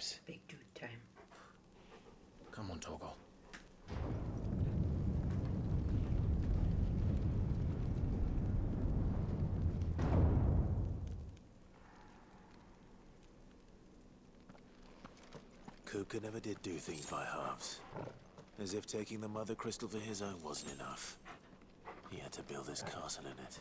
this? Big dude time. Come on, Torgal. Kupka never did do things by halves. As if taking the Mother Crystal for his own wasn't enough. He had to build his castle in it.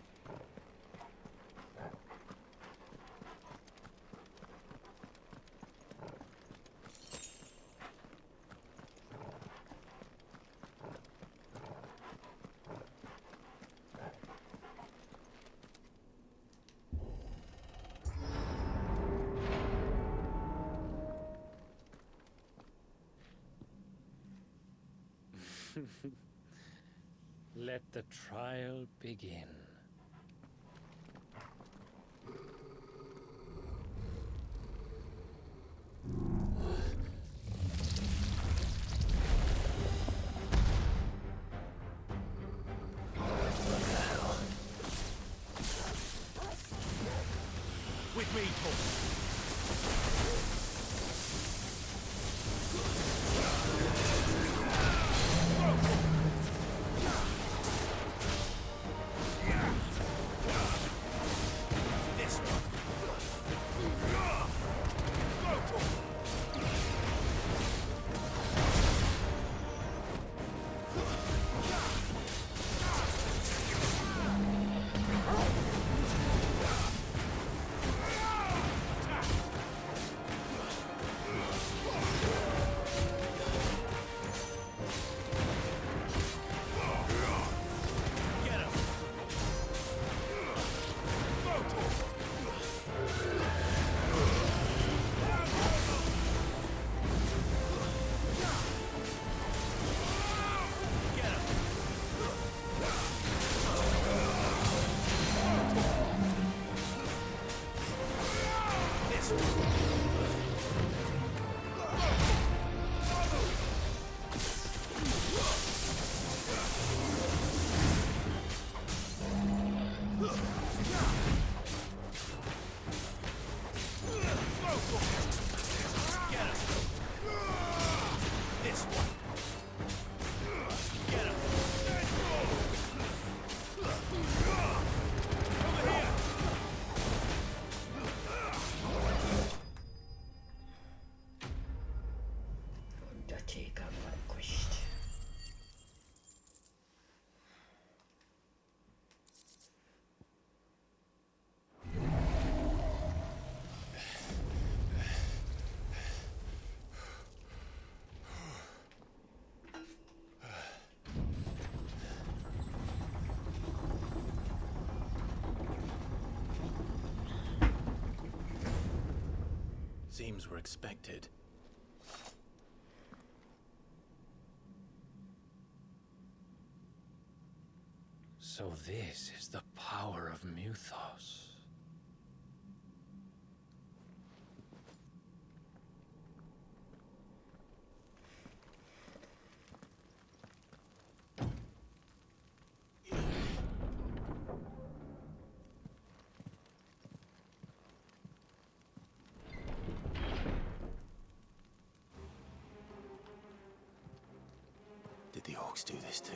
Let the trial begin. With me, Torgal. Undertaker vanquished. Seems we're expected. So this is the power of Muthos. Did the orcs do this too?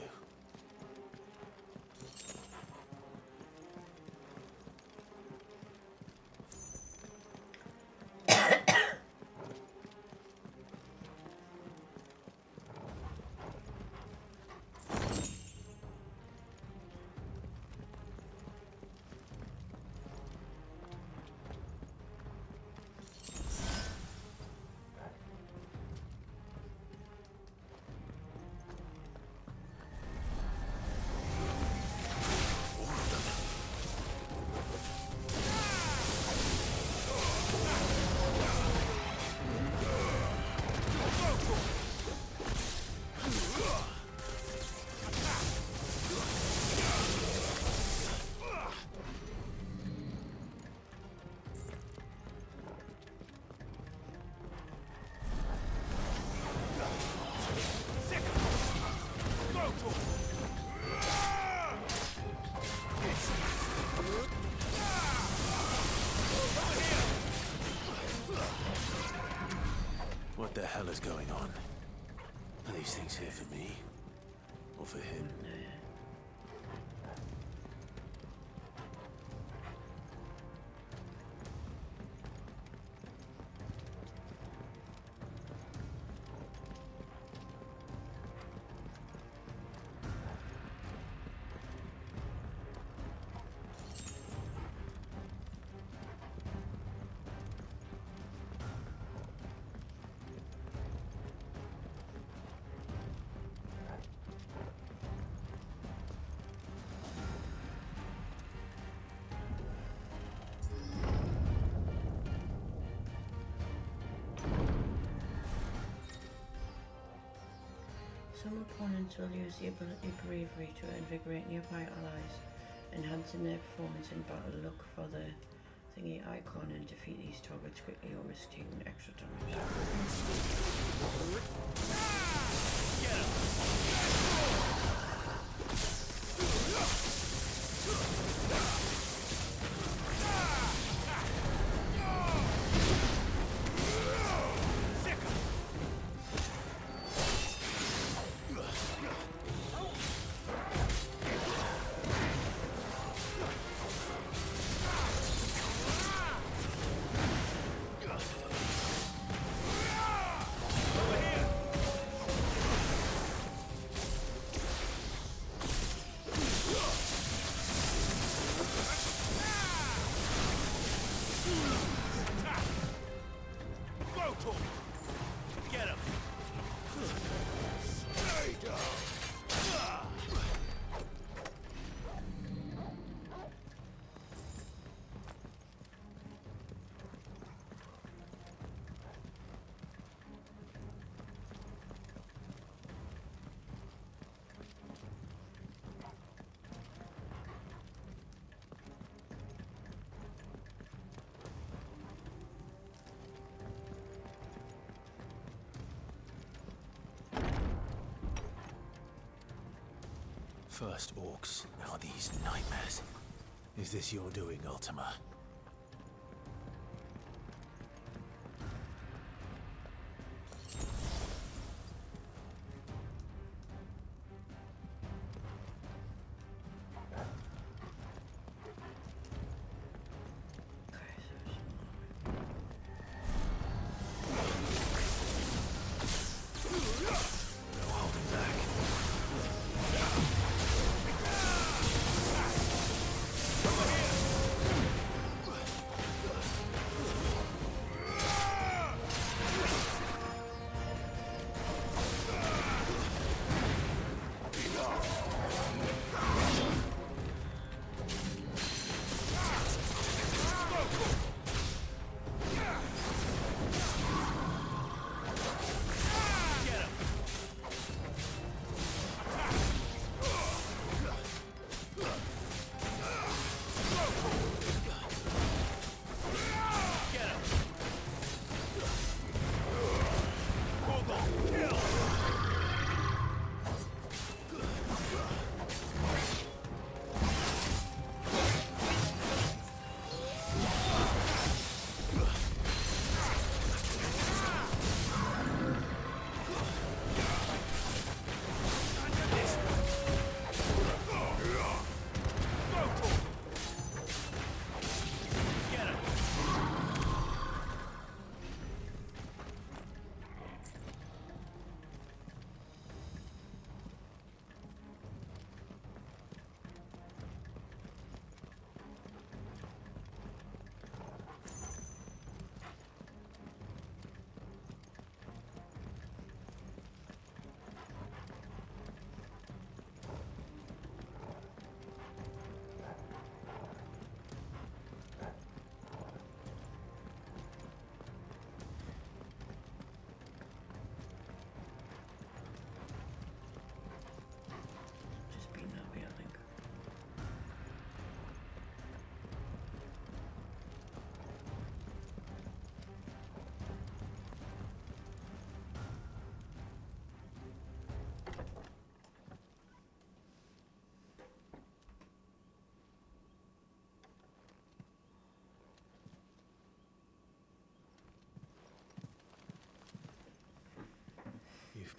Are these things here for me? Or for him? Some opponents will use the ability Bravery to invigorate nearby allies, enhancing their performance in battle. Look for the thingy icon and defeat these targets quickly or risk taking extra damage. First orcs, now these nightmares. Is this your doing, Ultima?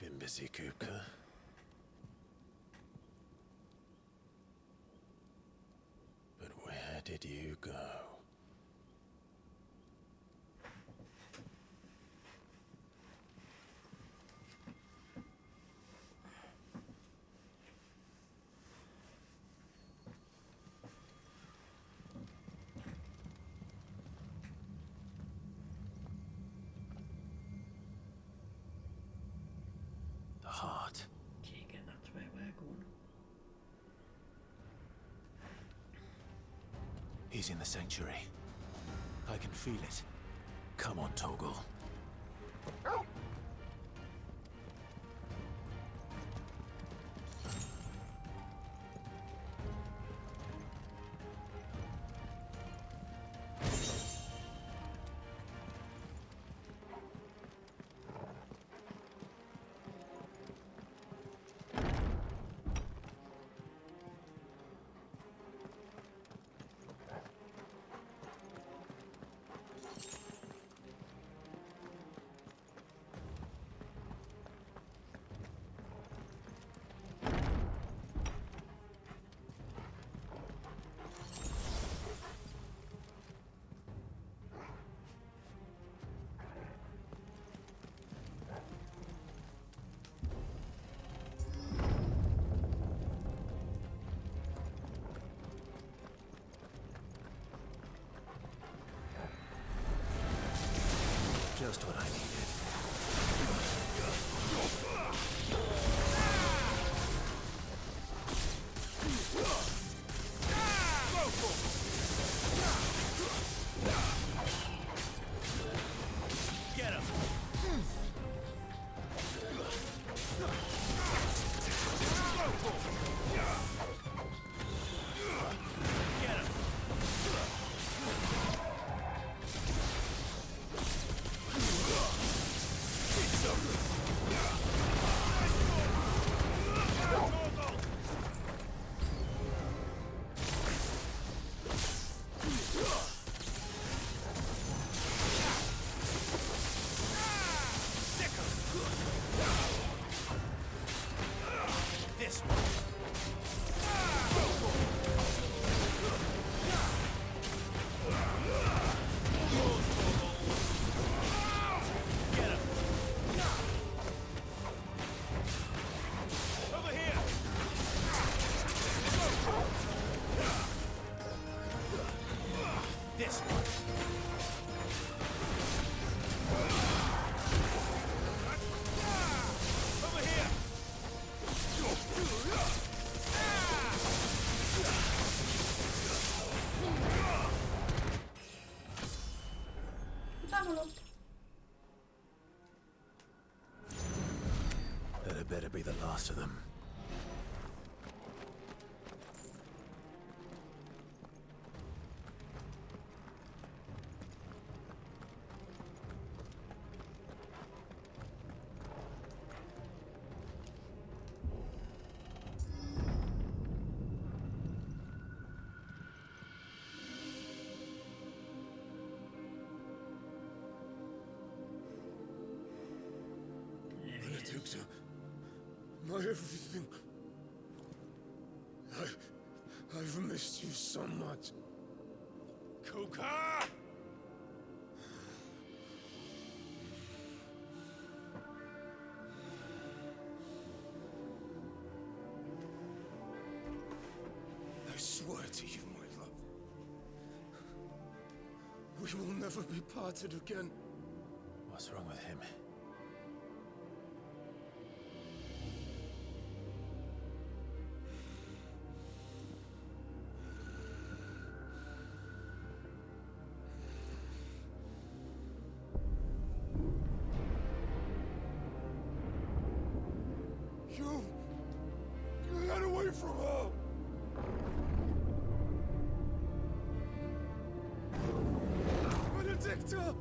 been busy, Kupka. But where did you go? The heart. Take it, that's where we're going. He's in the sanctuary. I can feel it. Come on, Toggle. Just what I needed. Get him! Get him! This one. Get him. Over here. This one. Over here. Level up. That had better be the last of them. Benedicta, my everything. I've missed you so much. Kuka! I swear to you, my love. We will never be parted again. What's wrong with him? You got away from her! Benedicta!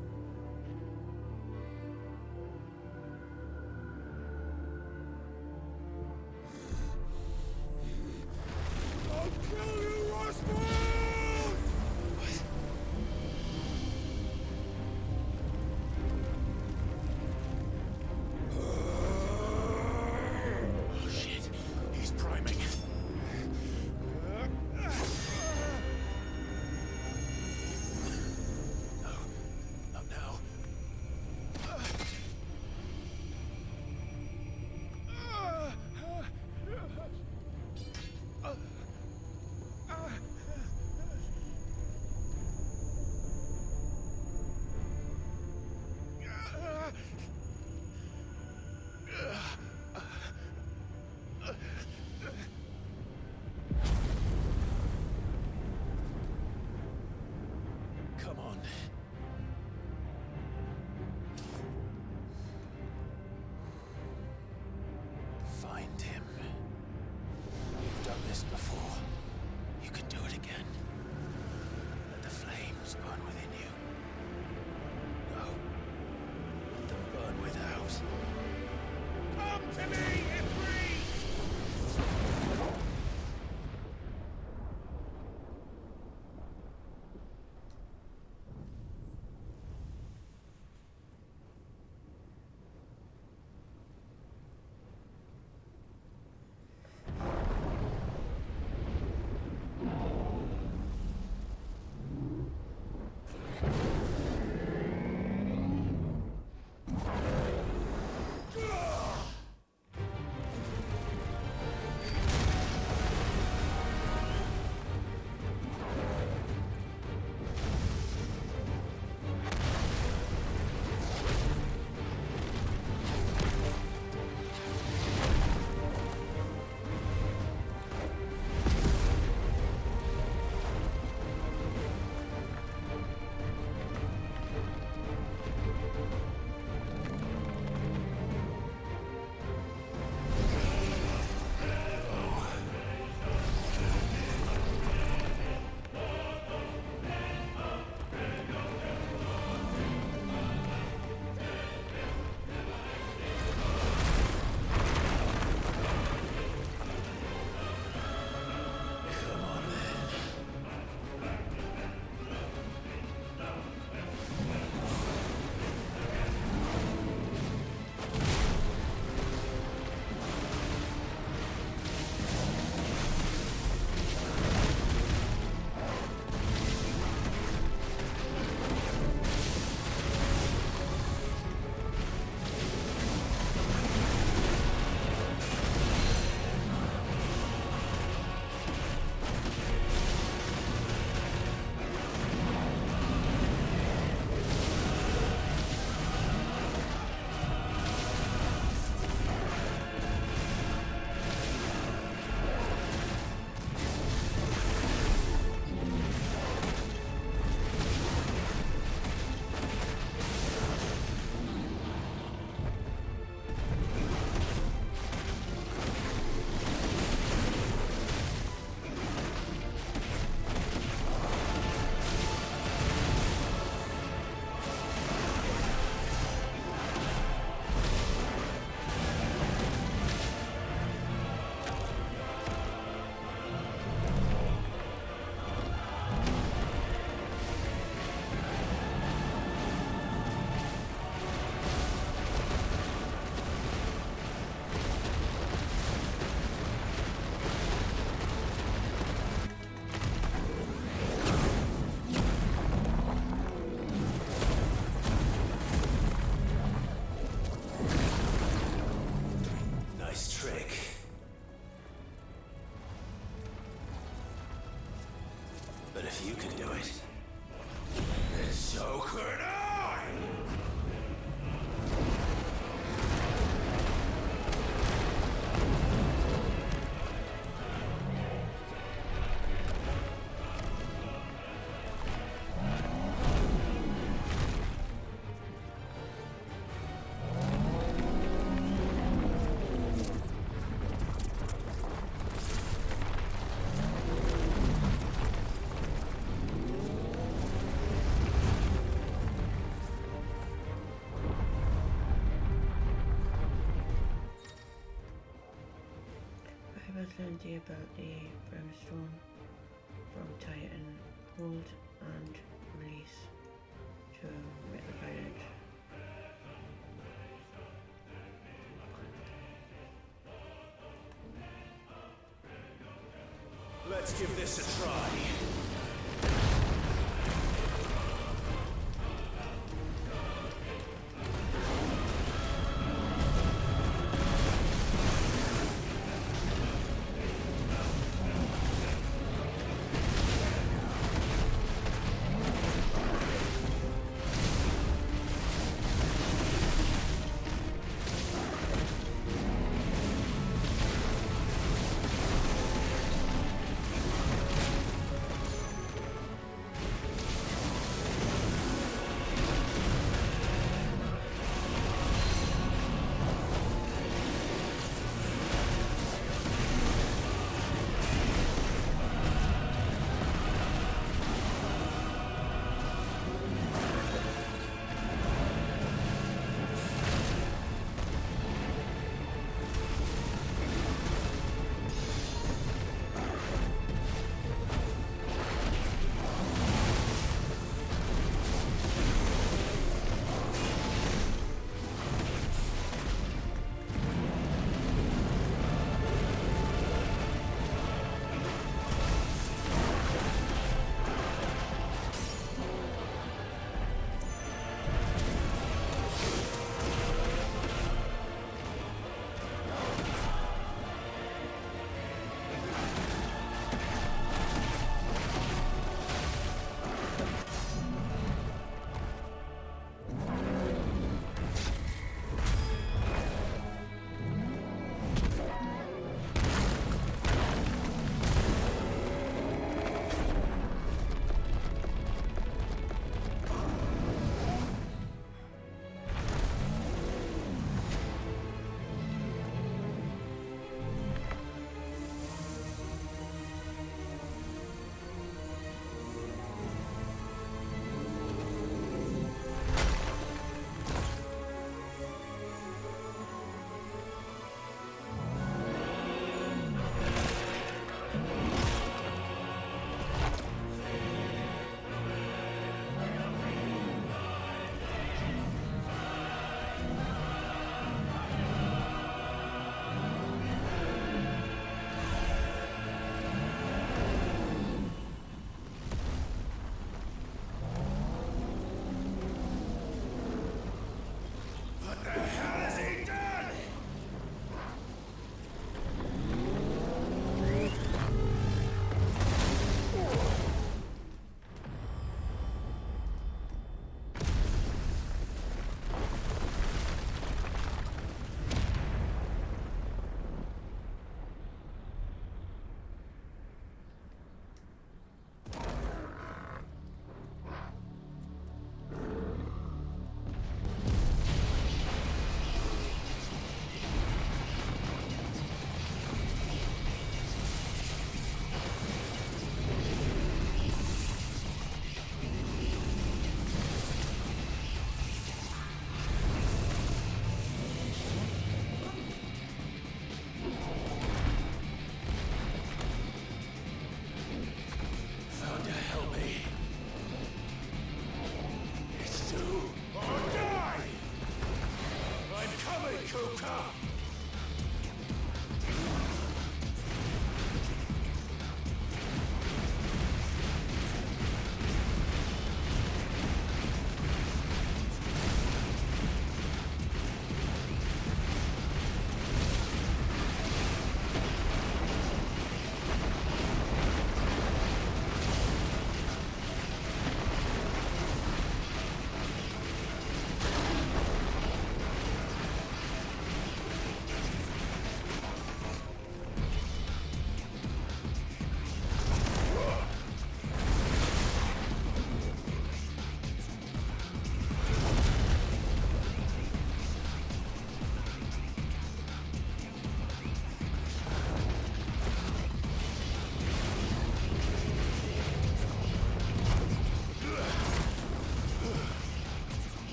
I'll kill you, Rasputin! What? To me, it breathes! But if you can do it, then so could I! I have plenty about the brimstone from Titan, hold and release to make the pilot. Let's give this a try.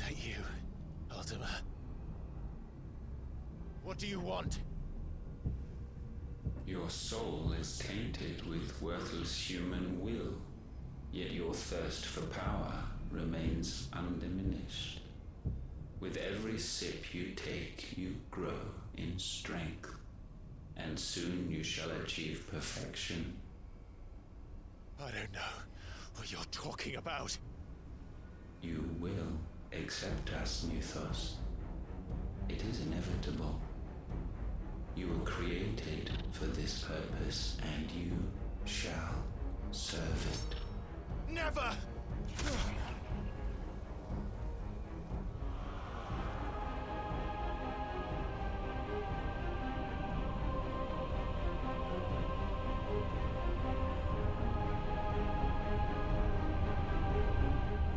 that you, Ultima? What do you want? Your soul is tainted with worthless human will, yet your thirst for power remains undiminished. With every sip you take, you grow in strength, and soon you shall achieve perfection. I don't know what you're talking about. You will accept us, Mythos. It is inevitable. You were created for this purpose, and you shall serve it. Never!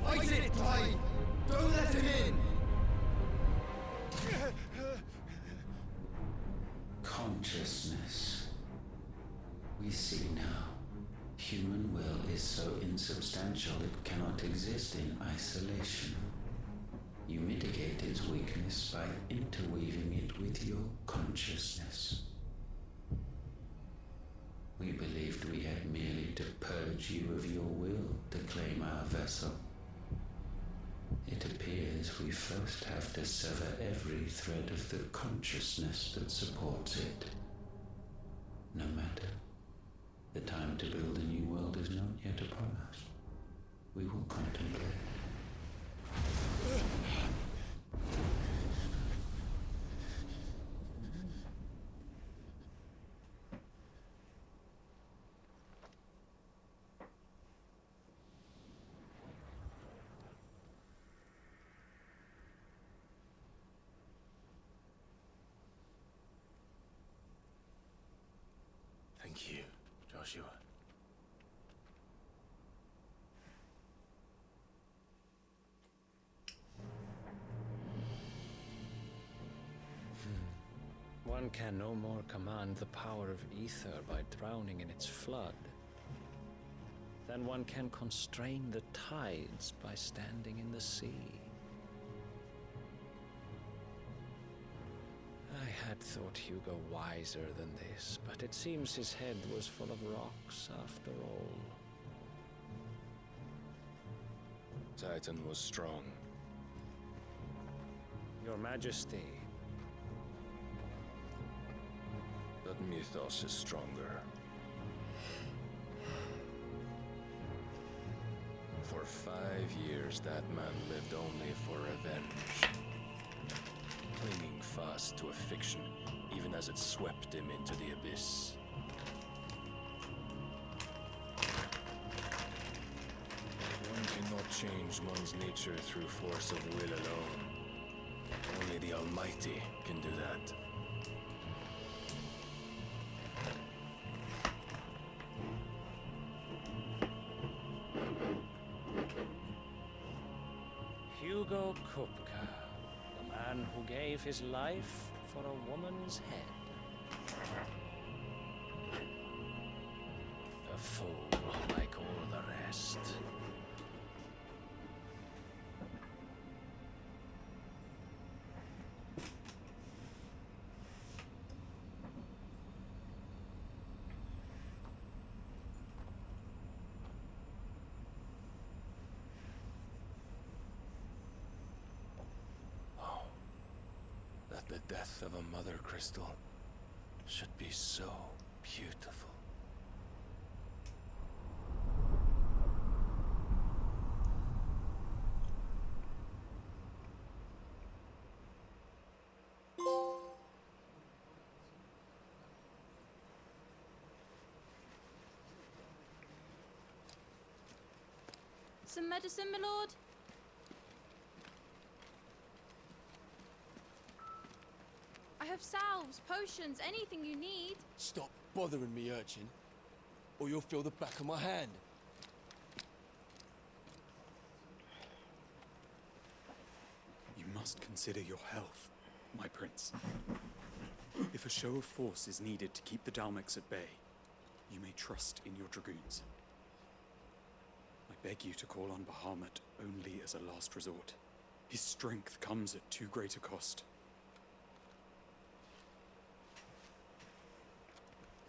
Fight it, Clive! Don't let him in! Consciousness. We see now. Human will is so insubstantial it cannot exist in isolation. You mitigate its weakness by interweaving it with your consciousness. We believed we had merely to purge you of your will to claim our vessel. It appears we first have to sever every thread of the consciousness that supports it. No matter. The time to build a new world is not yet upon us. We will contemplate. Thank you, Joshua. One can no more command the power of ether by drowning in its flood than one can constrain the tides by standing in the sea. I had thought Hugo wiser than this, but it seems his head was full of rocks after all. Titan was strong. Your Majesty. But Mythos is stronger. For 5 years, that man lived only for revenge. Clinging fast to a fiction, even as it swept him into the abyss. One cannot change one's nature through force of will alone. Only the Almighty can do that. Hugo Kupka, the man who gave his life for a woman's head. A fool like all the rest. That the death of a mother crystal should be so beautiful. Some medicine, my lord? I have salves, potions, anything you need. Stop bothering me, urchin, or you'll feel the back of my hand. You must consider your health, my prince. If a show of force is needed to keep the Dalmex at bay, you may trust in your dragoons. I beg you to call on Bahamut only as a last resort. His strength comes at too great a cost.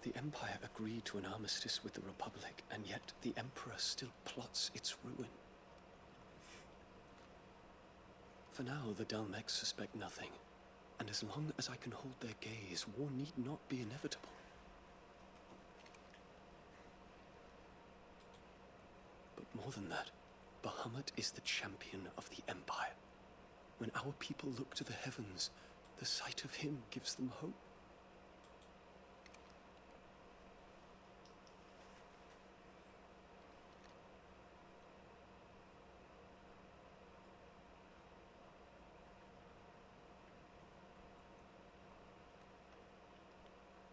The Empire agreed to an armistice with the Republic, and yet the Emperor still plots its ruin. For now, the Dalmex suspect nothing, and as long as I can hold their gaze, war need not be inevitable. But more than that, Bahamut is the champion of the Empire. When our people look to the heavens, the sight of him gives them hope.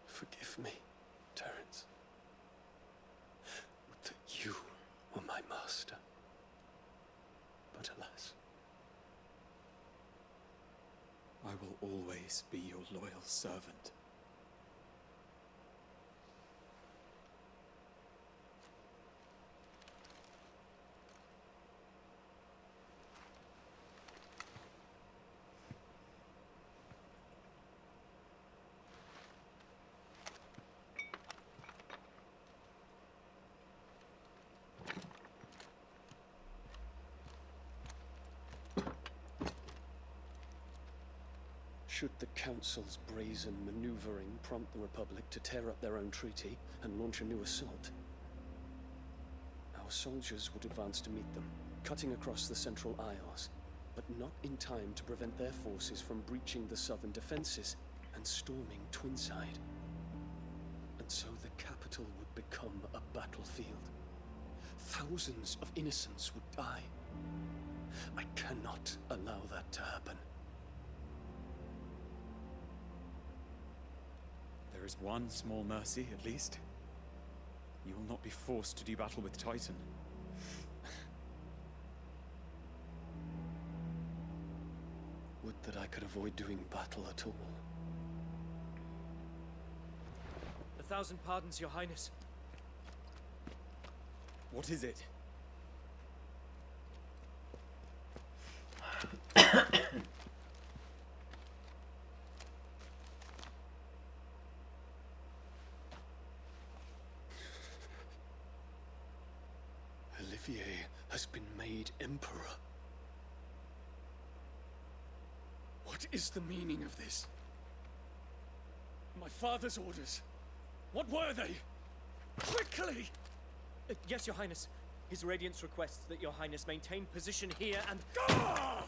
Forgive me, Terence. Would that you were my master. But alas. I will always be your loyal servant. Should the Council's brazen maneuvering prompt the Republic to tear up their own treaty and launch a new assault, our soldiers would advance to meet them, cutting across the Central Isles, but not in time to prevent their forces from breaching the southern defenses and storming Twinside. And so the capital would become a battlefield. Thousands of innocents would die. I cannot allow that to happen. There is one small mercy, at least. You will not be forced to do battle with Titan. Would that I could avoid doing battle at all. 1,000 pardons, Your Highness. What is it? Olivier has been made Emperor. What is the meaning of this? My father's orders. What were they? Quickly! Yes, Your Highness. His Radiance requests that Your Highness maintain position here and... Ah!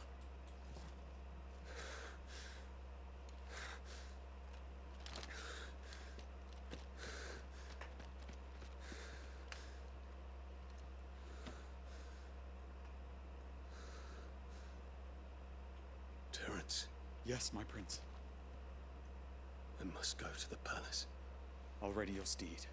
Terence. Yes, my prince. I must go to the palace. I'll ready your steed.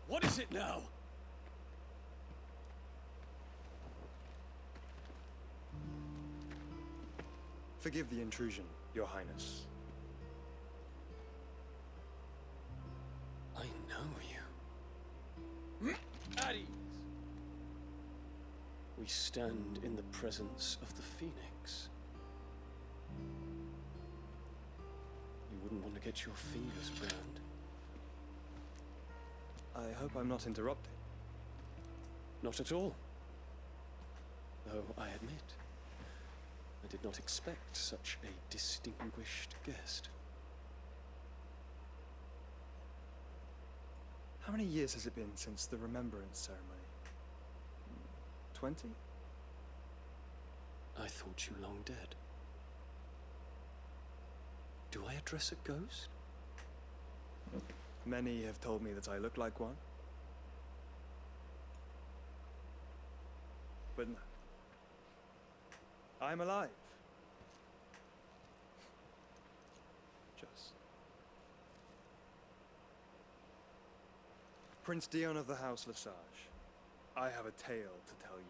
What is it now? Forgive the intrusion, Your Highness. I know you. At ease. We stand in the presence of the Phoenix. You wouldn't want to get your fingers burned. I hope I'm not interrupting. Not at all. Though I admit, I did not expect such a distinguished guest. How many years has it been since the Remembrance ceremony? 20? I thought you long dead. Do I address a ghost? Many have told me that I look like one. But no. I'm alive. Just. Prince Dion of the House Lesage, I have a tale to tell you.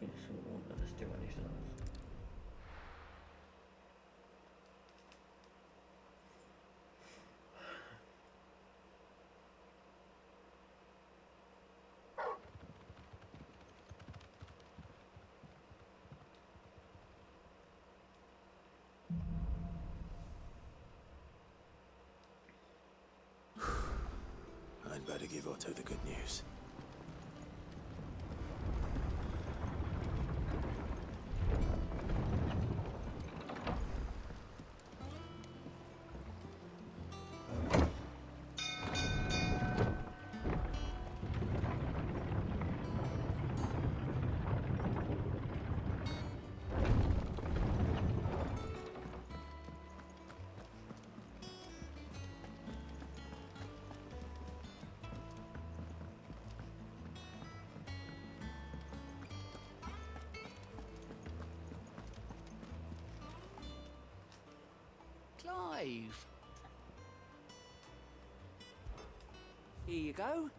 Yeah, so it won't let us do anything else. I'd better give Otto the good news. Clive. Here you go.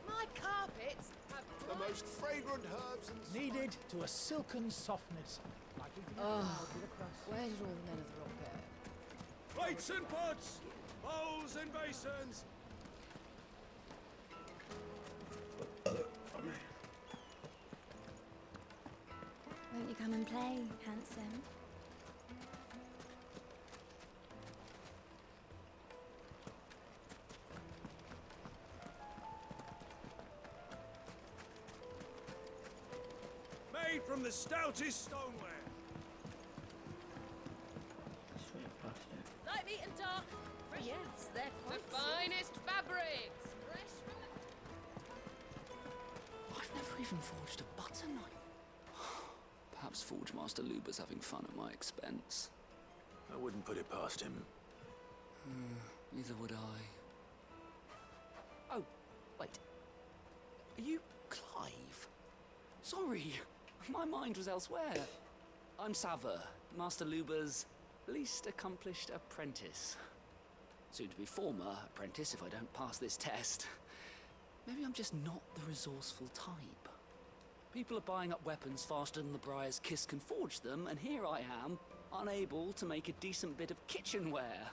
My carpets have The most fragrant herbs and Kneaded to a silken softness. Like Where did all the men of the rock go? Plates and pots! Bowls and basins! Won't you come and play, handsome? Made from the stoutest stoneware! Light meat and dark. Yes, they're quite the finest fabrics. Fresh from the... I've never even forged a butter knife. Perhaps Forge Master Luber's having fun at my expense. I wouldn't put it past him. Neither would I. Oh, wait. Are you Clive? Sorry, my mind was elsewhere. I'm Sava, Master Luber's least accomplished apprentice. Soon to be former apprentice if I don't pass this test. Maybe I'm just not the resourceful type. People are buying up weapons faster than the Briar's Kiss can forge them, and here I am, unable to make a decent bit of kitchenware.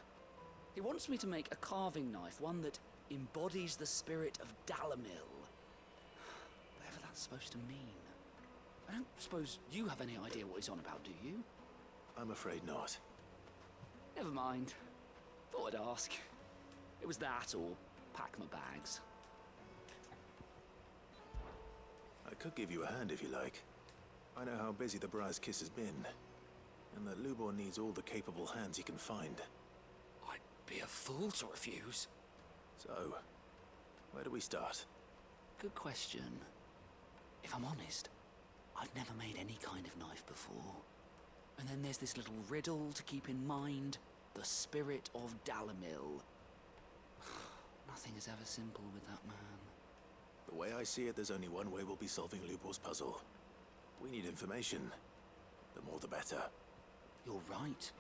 He wants me to make a carving knife, one that embodies the spirit of Dalamil. Whatever that's supposed to mean. I don't suppose you have any idea what he's on about, do you? I'm afraid not. Never mind. Thought I'd ask. It was that or pack my bags. I could give you a hand if you like. I know how busy the Briar's Kiss has been, and that Lubor needs all the capable hands he can find. I'd be a fool to refuse. So, where do we start? Good question. If I'm honest, I've never made any kind of knife before. And then there's this little riddle to keep in mind. The spirit of Dalamil. Nothing is ever simple with that man. The way I see it, there's only one way we'll be solving Lubor's puzzle. We need information. The more the better. You're right.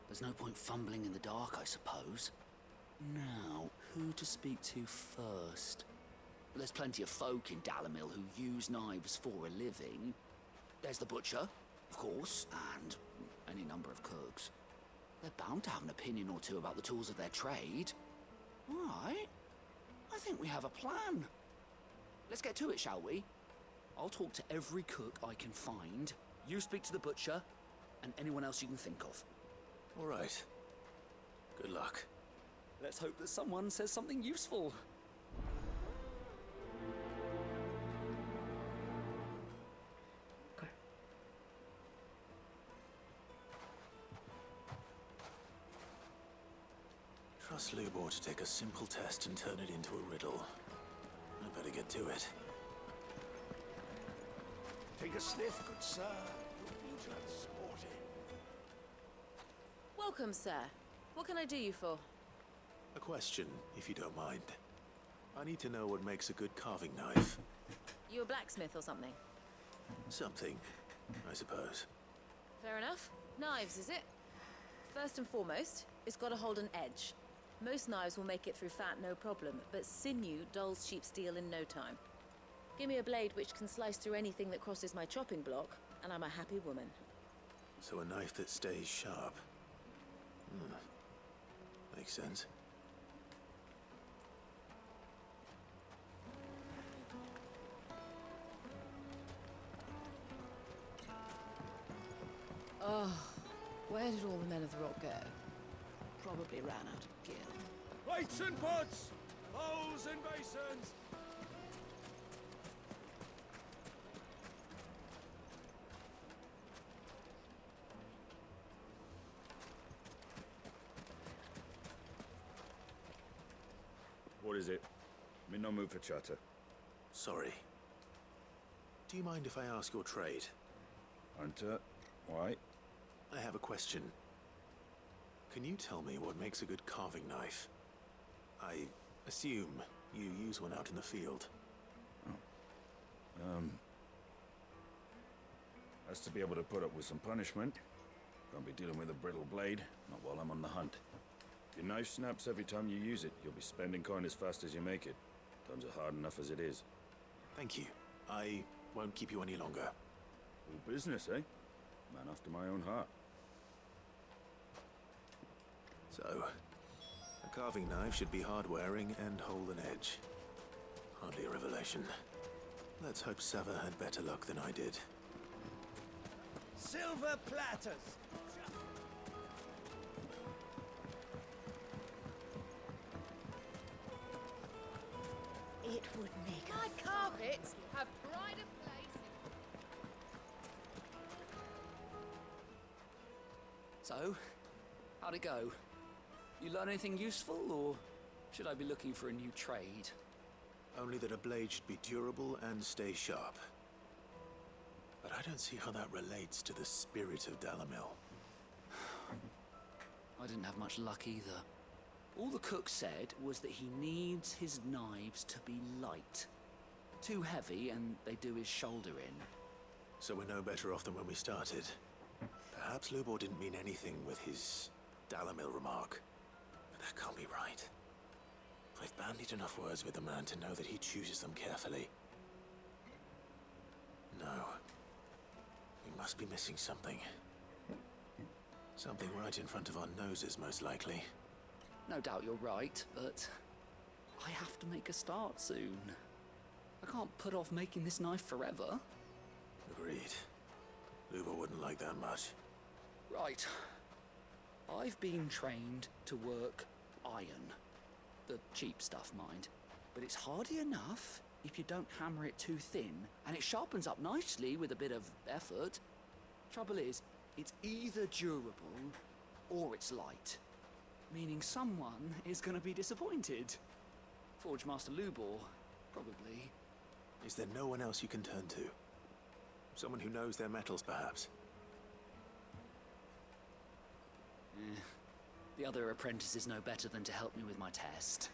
There's no point fumbling in the dark, I suppose. Now, who to speak to first? There's plenty of folk in Dalamil who use knives for a living. There's the butcher, of course, and any number of cooks. They're bound to have an opinion or two about the tools of their trade. All right. I think we have a plan. Let's get to it, shall we? I'll talk to every cook I can find. You speak to the butcher, and anyone else you can think of. All right. Good luck. Let's hope that someone says something useful. asked Lubor to take a simple test and turn it into a riddle. I better get to it. Take a sniff, good sir. You'll be transported. Welcome, sir. What can I do you for? A question, if you don't mind. I need to know what makes a good carving knife. You a blacksmith or something? Something, I suppose. Fair enough. Knives, is it? First and foremost, it's got to hold an edge. Most knives will make it through fat, no problem, but sinew dulls cheap steel in no time. Give me a blade which can slice through anything that crosses my chopping block, and I'm a happy woman. So a knife that stays sharp. Makes sense. Oh, where did all the men of the rock go? Probably ran out of gil. Plates and pots! Bowls and basins! What is it? I'm in no mood for chatter. Sorry. Do you mind if I ask your trade? Hunter, why? I have a question. Can you tell me what makes a good carving knife? I assume you use one out in the field. Has to be able to put up with some punishment. Can't be dealing with a brittle blade, not while I'm on the hunt. If your knife snaps every time you use it, you'll be spending coin as fast as you make it. Times are hard enough as it is. Thank you. I won't keep you any longer. All business, eh? Man after my own heart. So, a carving knife should be hard-wearing and hold an edge. Hardly a revelation. Let's hope Sava had better luck than I did. Silver platters! It would make my carpets have pride of place. So, how'd it go? You learn anything useful, or should I be looking for a new trade? Only that a blade should be durable and stay sharp. But I don't see how that relates to the spirit of Dalamil. I didn't have much luck either. All the cook said was that he needs his knives to be light. Too heavy and they do his shoulder in. So we're no better off than when we started. Perhaps Lubor didn't mean anything with his Dalamil remark. But that can't be right. I've bandied enough words with the man to know that he chooses them carefully. No. We must be missing something. Something right in front of our noses, most likely. No doubt you're right, but I have to make a start soon. I can't put off making this knife forever. Agreed. Lubor wouldn't like that much. Right. I've been trained to work iron. The cheap stuff, mind. But it's hardy enough if you don't hammer it too thin, and it sharpens up nicely with a bit of effort. Trouble is, it's either durable or it's light. Meaning someone is going to be disappointed. Forge Master Lubor, probably. Is there no one else you can turn to? Someone who knows their metals, perhaps? The other apprentices know better than to help me with my test.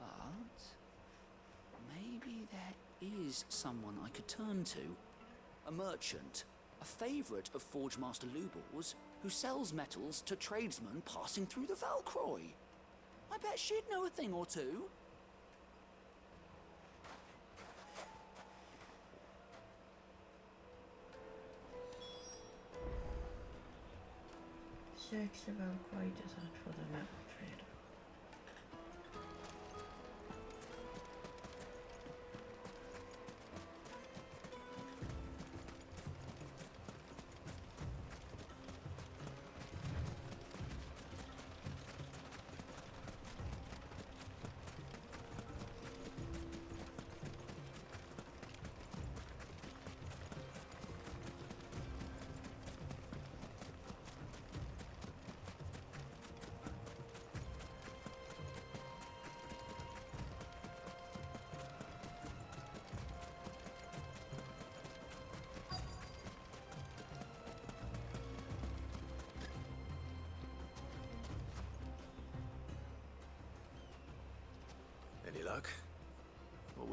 But maybe there is someone I could turn to. A merchant, a favourite of Forge Master Lubor's, who sells metals to tradesmen passing through the Valcroy. I bet she'd know a thing or two. Search the Valcroy desert for the metal trader.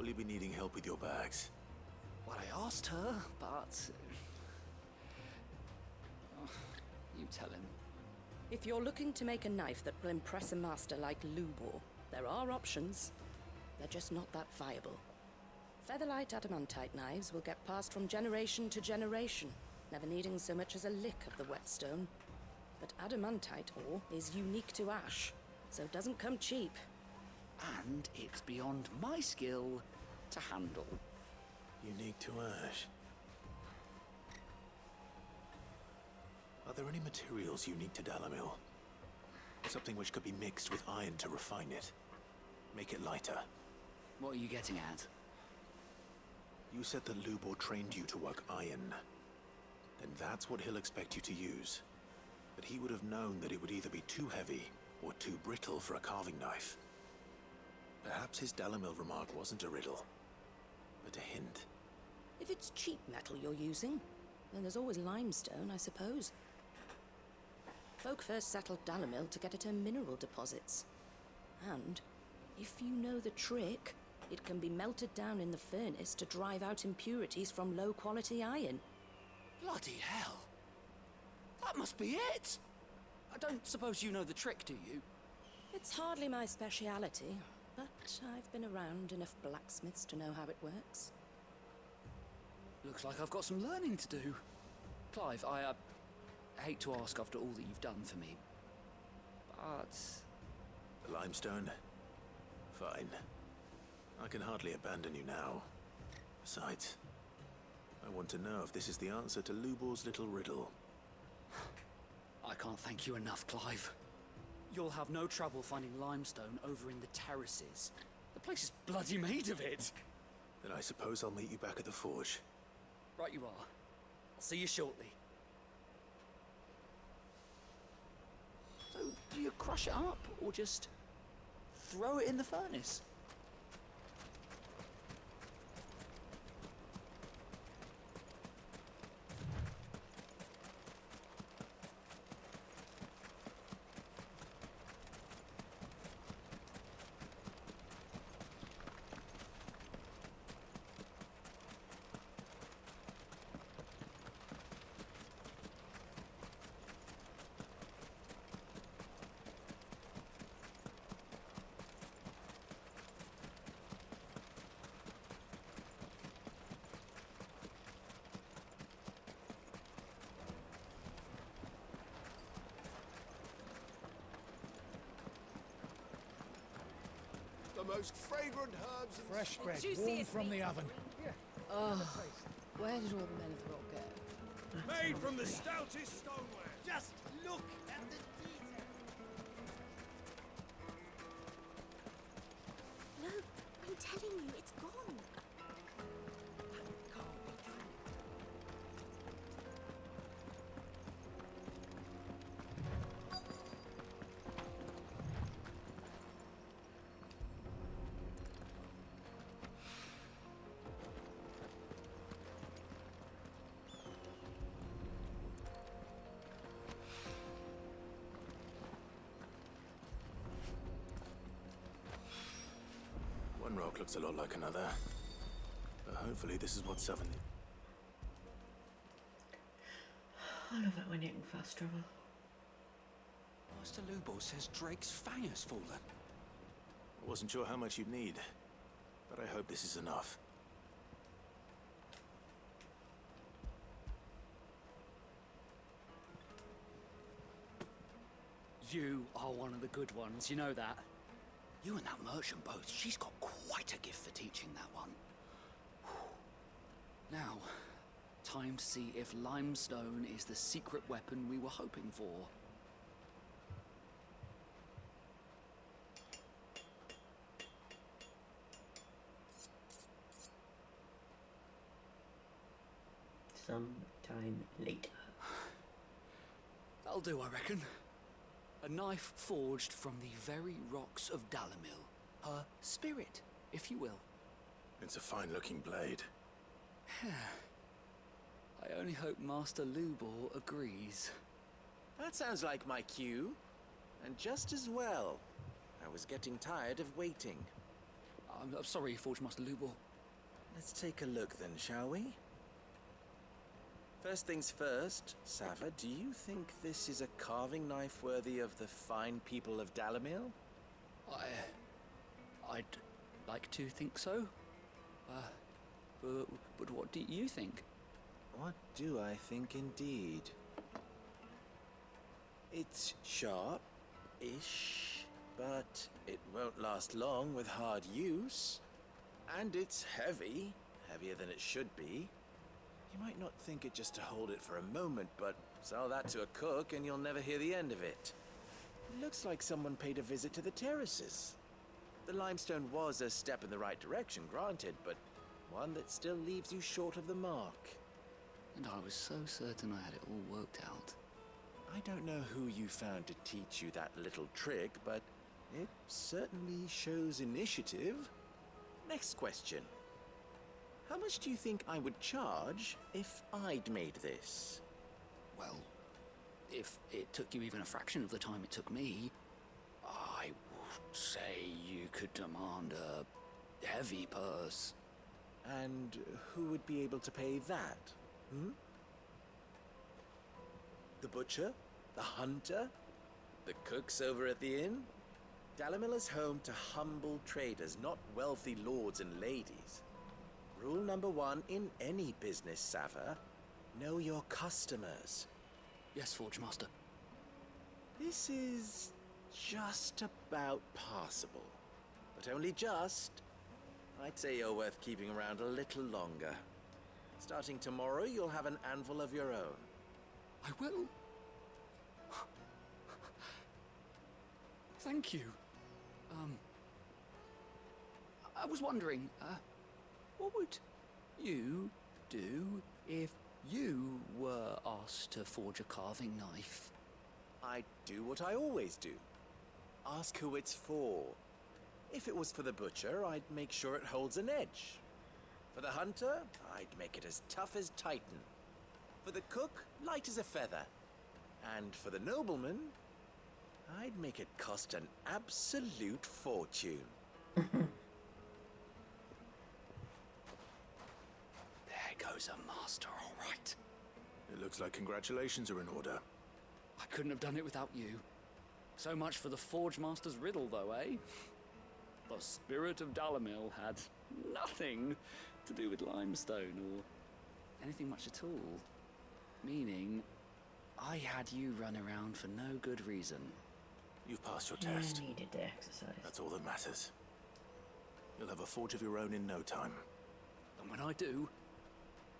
surely be needing help with your bags. Well, I asked her, but... Oh, you tell him. If you're looking to make a knife that will impress a master like Lubor, there are options. They're just not that viable. Featherlight adamantite knives will get passed from generation to generation, never needing so much as a lick of the whetstone. But adamantite ore is unique to ash, so it doesn't come cheap. And it's beyond my skill to handle. Unique to ash. Are there any materials unique to Dalamil? Something which could be mixed with iron to refine it. Make it lighter. What are you getting at? You said that Lubor trained you to work iron. Then that's what he'll expect you to use. But he would have known that it would either be too heavy or too brittle for a carving knife. Perhaps his Dalamil remark wasn't a riddle, but a hint. If it's cheap metal you're using, then there's always limestone, I suppose. Folk first settled Dalamil to get at her mineral deposits. And, if you know the trick, it can be melted down in the furnace to drive out impurities from low-quality iron. Bloody hell! That must be it! I don't suppose you know the trick, do you? It's hardly my speciality, but I've been around enough blacksmiths to know how it works. Looks like I've got some learning to do. Clive, I hate to ask after all that you've done for me, but... The limestone? Fine. I can hardly abandon you now. Besides, I want to know if this is the answer to Lubor's little riddle. I can't thank you enough, Clive. You'll have no trouble finding limestone over in the terraces. The place is bloody made of it. Then I suppose I'll meet you back at the forge. Right you are. I'll see you shortly. So, do you crush it up, or just throw it in the furnace? The most fragrant herbs and Fresh bread, Juicy warm as from meat. the oven. Oh, where did all the men of the rock go? made from the stoutest stoneware. Just look at the detail. No, I'm telling you, it's gone. One rock looks a lot like another. But hopefully this is what Southern... I love it when you can fast travel. Master Lubor says Drake's fang has fallen. I wasn't sure how much you'd need, but I hope this is enough. You are one of the good ones, you know that. You and that merchant both, she's got quite a gift for teaching that one. Now, time to see if limestone is the secret weapon we were hoping for. Sometime later. That'll do, I reckon. A knife forged from the very rocks of Dalamil. Her spirit, if you will. It's a fine-looking blade. I only hope Master Lubor agrees. That sounds like my cue. And just as well. I was getting tired of waiting. I'm sorry, Forge Master Lubor. Let's take a look then, shall we? First things first, Sava, do you think this is a carving knife worthy of the fine people of Dalamil? I'd like to think so. But what do you think? What do I think indeed? It's sharp-ish, but it won't last long with hard use. And it's heavy, heavier than it should be. You might not think it just to hold it for a moment, but sell that to a cook and you'll never hear the end of it. It looks like someone paid a visit to the terraces. The limestone was a step in the right direction, granted, but one that still leaves you short of the mark. And I was so certain I had it all worked out. I don't know who you found to teach you that little trick, but it certainly shows initiative. Next question. How much do you think I would charge if I'd made this? Well, if it took you even a fraction of the time it took me, I would say you could demand a heavy purse. And who would be able to pay that? The butcher? The hunter? The cooks over at the inn? Dalamil is home to humble traders, not wealthy lords and ladies. Rule number 1 in any business, Sava: know your customers. Yes, Forge Master. This is just about passable. But only just. I'd say you're worth keeping around a little longer. Starting tomorrow, you'll have an anvil of your own. I will. Thank you. I was wondering, what would you do if you were asked to forge a carving knife? I'd do what I always do. Ask who it's for. If it was for the butcher, I'd make sure it holds an edge. For the hunter, I'd make it as tough as Titan. For the cook, light as a feather. And for the nobleman, I'd make it cost an absolute fortune. There goes a master, all right. It looks like congratulations are in order. I couldn't have done it without you. So much for the Forge Master's riddle, though, eh? The spirit of Dalamil had nothing to do with limestone or anything much at all. Meaning, I had you run around for no good reason. You've passed your test. You needed the exercise. That's all that matters. You'll have a forge of your own in no time. And when I do,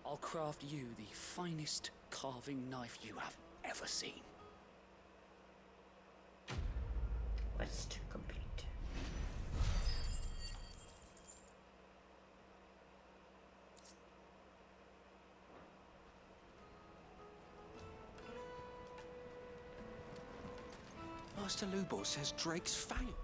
I'll craft you the finest carving knife you have ever seen. Quest complete. Master Lubor says Drake's failed.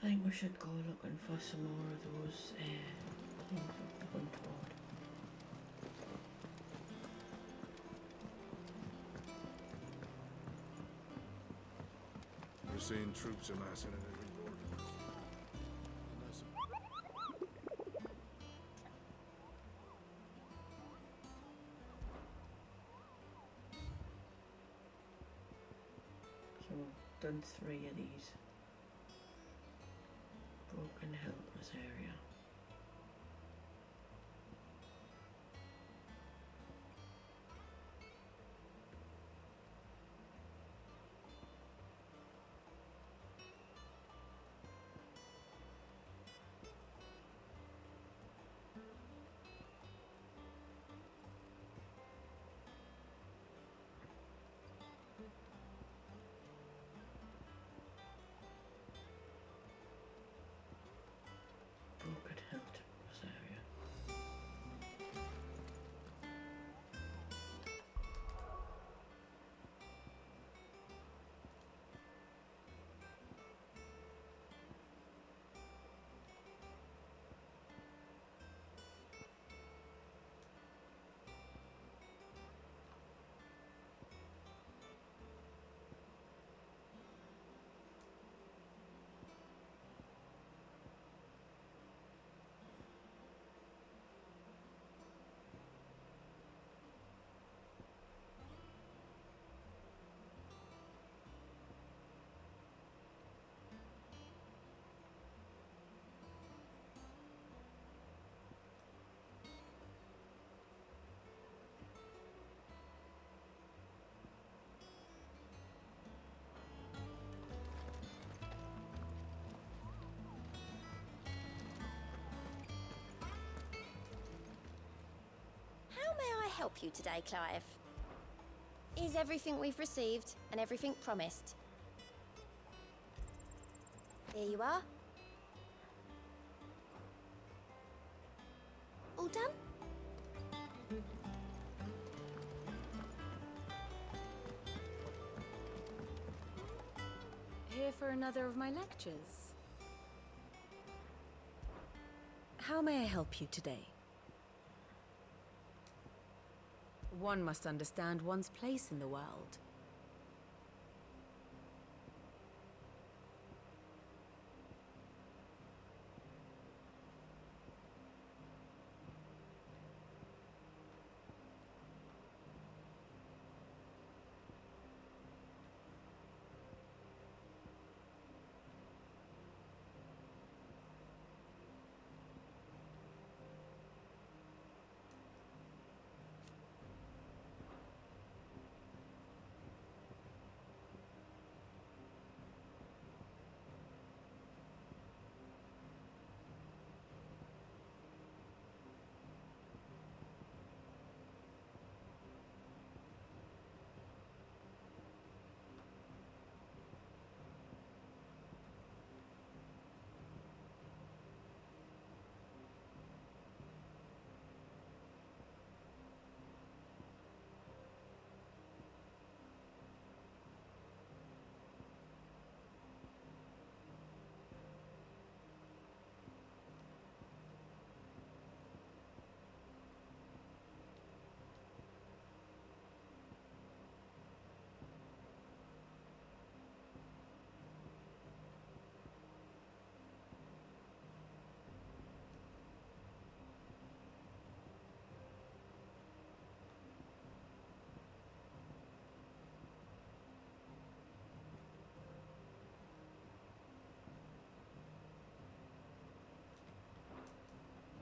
I think we should go looking for some more of those things of the hunt board. We're seeing troops amassing at every border. So we've done 3 of these. Broken Helpless area. help you today, Clive? Is everything we've received and everything promised? Here you are. All done? Here for another of my lectures. How may I help you today? One must understand one's place in the world.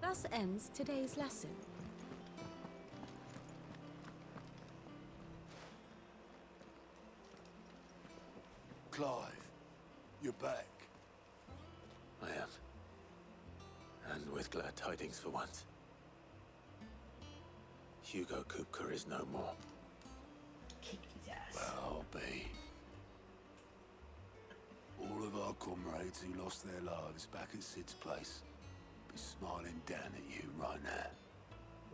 Thus ends today's lesson. Clive, you're back. I am. And with glad tidings for once. Hugo Kupka is no more. Kicked his ass. Well, I'll be. All of our comrades who lost their lives back at Sid's place be smiling down at you right now.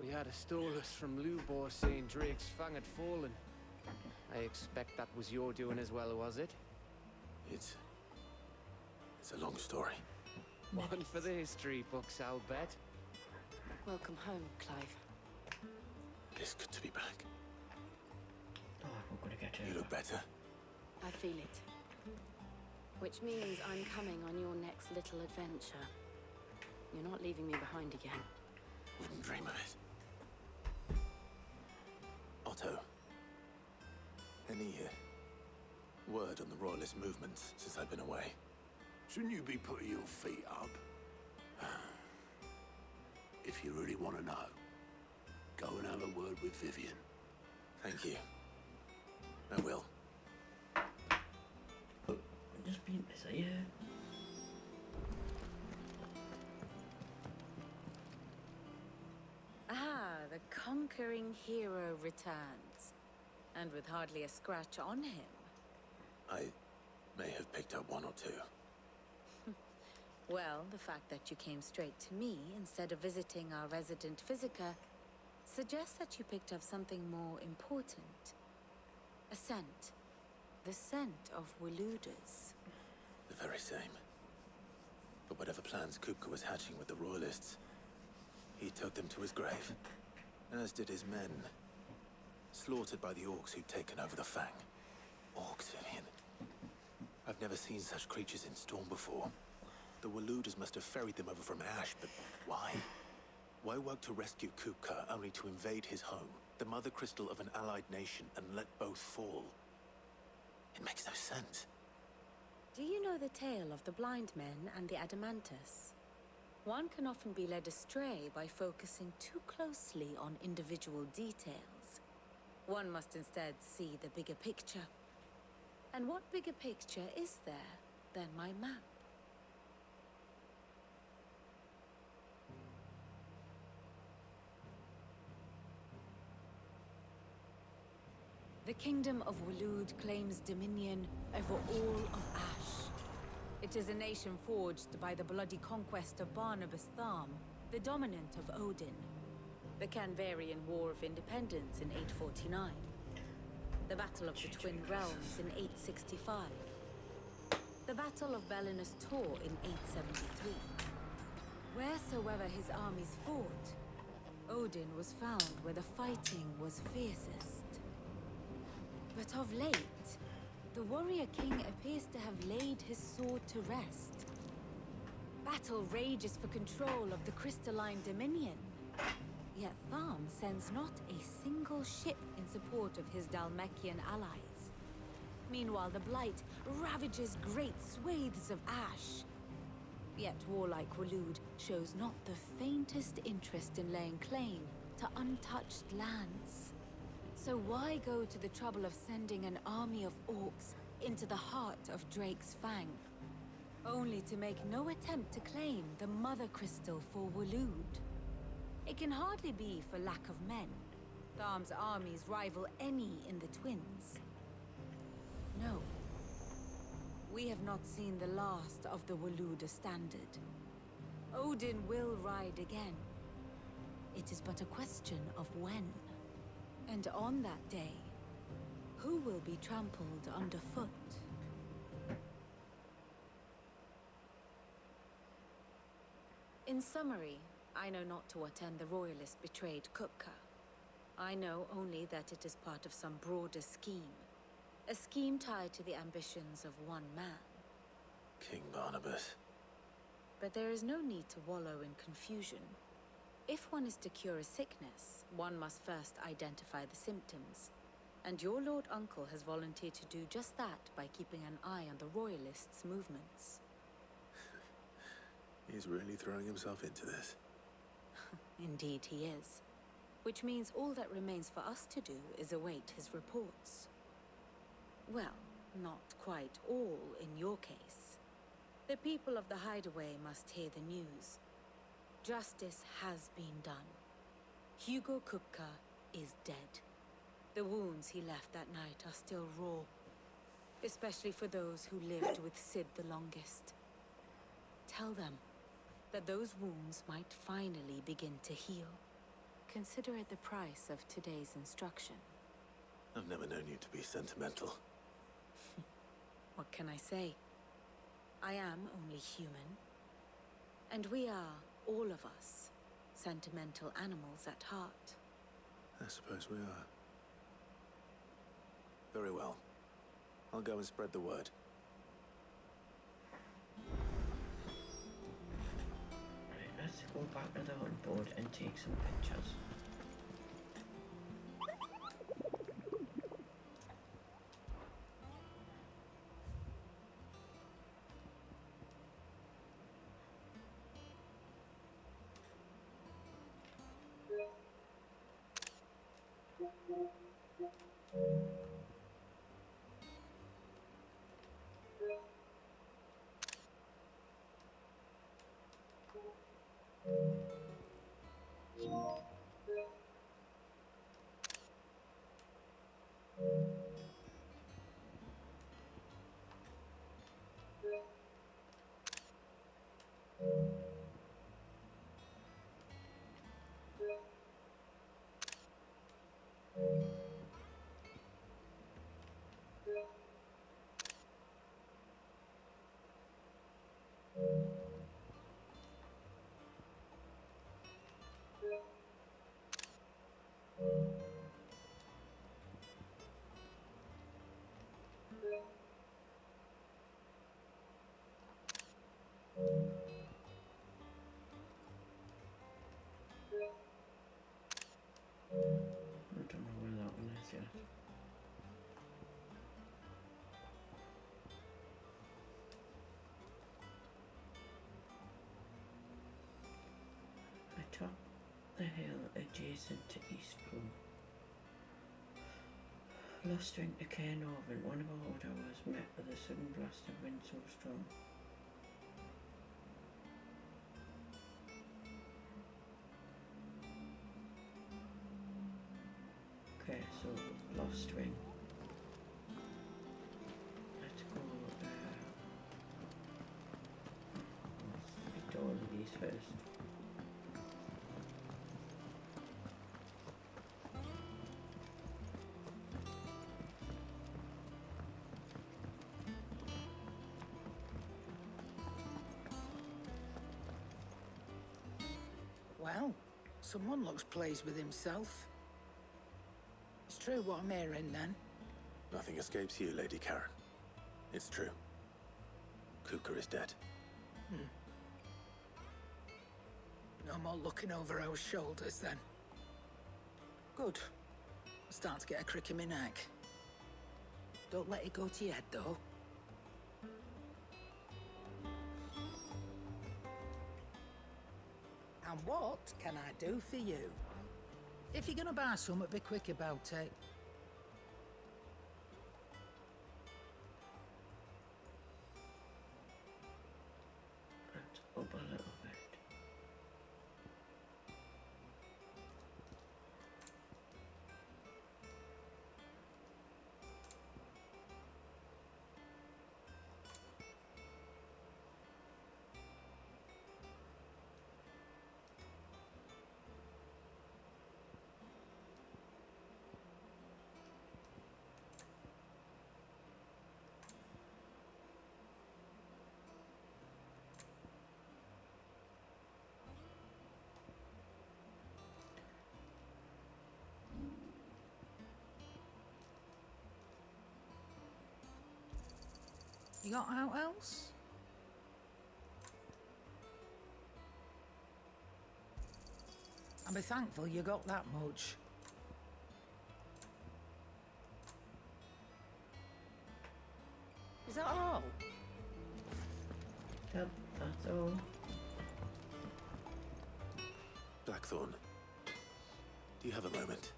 We had a stolus from Lubor saying Drake's fang had fallen. I expect that was your doing as well, was it? It's a long story. One for the history books, I'll bet. Welcome home, Clive. It's good to be back. Oh, we're gonna get You look better. I feel it. Which means I'm coming on your next little adventure. You're not leaving me behind again. Wouldn't dream of it. Otto. Any word on the Royalist movement since I've been away? Shouldn't you be putting your feet up? If you really want to know, go and have a word with Vivian. Thank you. I will. Just being busy, yeah. Ah, the conquering hero returns. And with hardly a scratch on him. I may have picked up one or two. Well, the fact that you came straight to me instead of visiting our resident physiker suggests that you picked up something more important. A scent. The scent of Waludas. The very same. But whatever plans Kupka was hatching with the Royalists, he took them to his grave. As did his men. Slaughtered by the orcs who'd taken over the Fang. Orcs, Vivian. I've never seen such creatures in Storm before. The Waludas must have ferried them over from Ash, but why? Why work to rescue Kupka only to invade his home, the mother crystal of an allied nation, and let both fall? It makes no sense. Do you know the tale of the blind men and the Adamantus? One can often be led astray by focusing too closely on individual details. One must instead see the bigger picture. And what bigger picture is there than my map? The kingdom of Waloed claims dominion over all of Ash. It is a nation forged by the bloody conquest of Barnabas Tharm, the dominant of Odin. The Canvarian War of Independence in 849. The Battle of the Twin Realms in 865. The Battle of Belinus Tor in 873. Wheresoever his armies fought, Odin was found where the fighting was fiercest. But of late, the warrior king appears to have laid his sword to rest. Battle rages for control of the crystalline dominion. Yet Tharm sends not a single ship in support of his Dhalmekian allies. Meanwhile, the Blight ravages great swathes of Ash. Yet warlike Waloed shows not the faintest interest in laying claim to untouched lands. So why go to the trouble of sending an army of orcs into the heart of Drake's Fang, only to make no attempt to claim the Mother Crystal for Waloed? It can hardly be for lack of men. Tharm's armies rival any in the Twins. No. We have not seen the last of the Waloed standard. Odin will ride again. It is but a question of when. And on that day, who will be trampled underfoot? In summary, I know not to what end the Royalist betrayed Kupka. I know only that it is part of some broader scheme. A scheme tied to the ambitions of one man. King Barnabas. But there is no need to wallow in confusion. If one is to cure a sickness, one must first identify the symptoms. And your Lord Uncle has volunteered to do just that by keeping an eye on the Royalists' movements. He's really throwing himself into this. Indeed he is. Which means all that remains for us to do is await his reports. Well, not quite all in your case. The people of the Hideaway must hear the news. Justice has been done. Hugo Kupka is dead. The wounds he left that night are still raw, especially for those who lived with Sid the longest. Tell them that those wounds might finally begin to heal. Consider it the price of today's instruction. I've never known you to be sentimental. What can I say? I am only human. And we are, all of us, sentimental animals at heart. I suppose we are. Very well. I'll go and spread the word. Right, let's go back to the hunt board and take some pictures. I don't know where that one is yet. Atop the hill adjacent to Eastpool. Lost during the Cairnarvon, one of our order was met with a sudden blast of wind so strong. Okay, so lost wind. first. Well, someone looks pleased with himself. It's true what I'm hearing, then. Nothing escapes you, Lady Karen. It's true. Kuka is dead. No more looking over our shoulders, then. Good. I'm starting to get a crick in my neck. Don't let it go to your head, though. And what can I do for you? If you're gonna buy something, be quick about it. Let's up a little bit. You got out else? I'll be thankful you got that much. Is that all? Yep, that's all. Blackthorn, do you have a moment?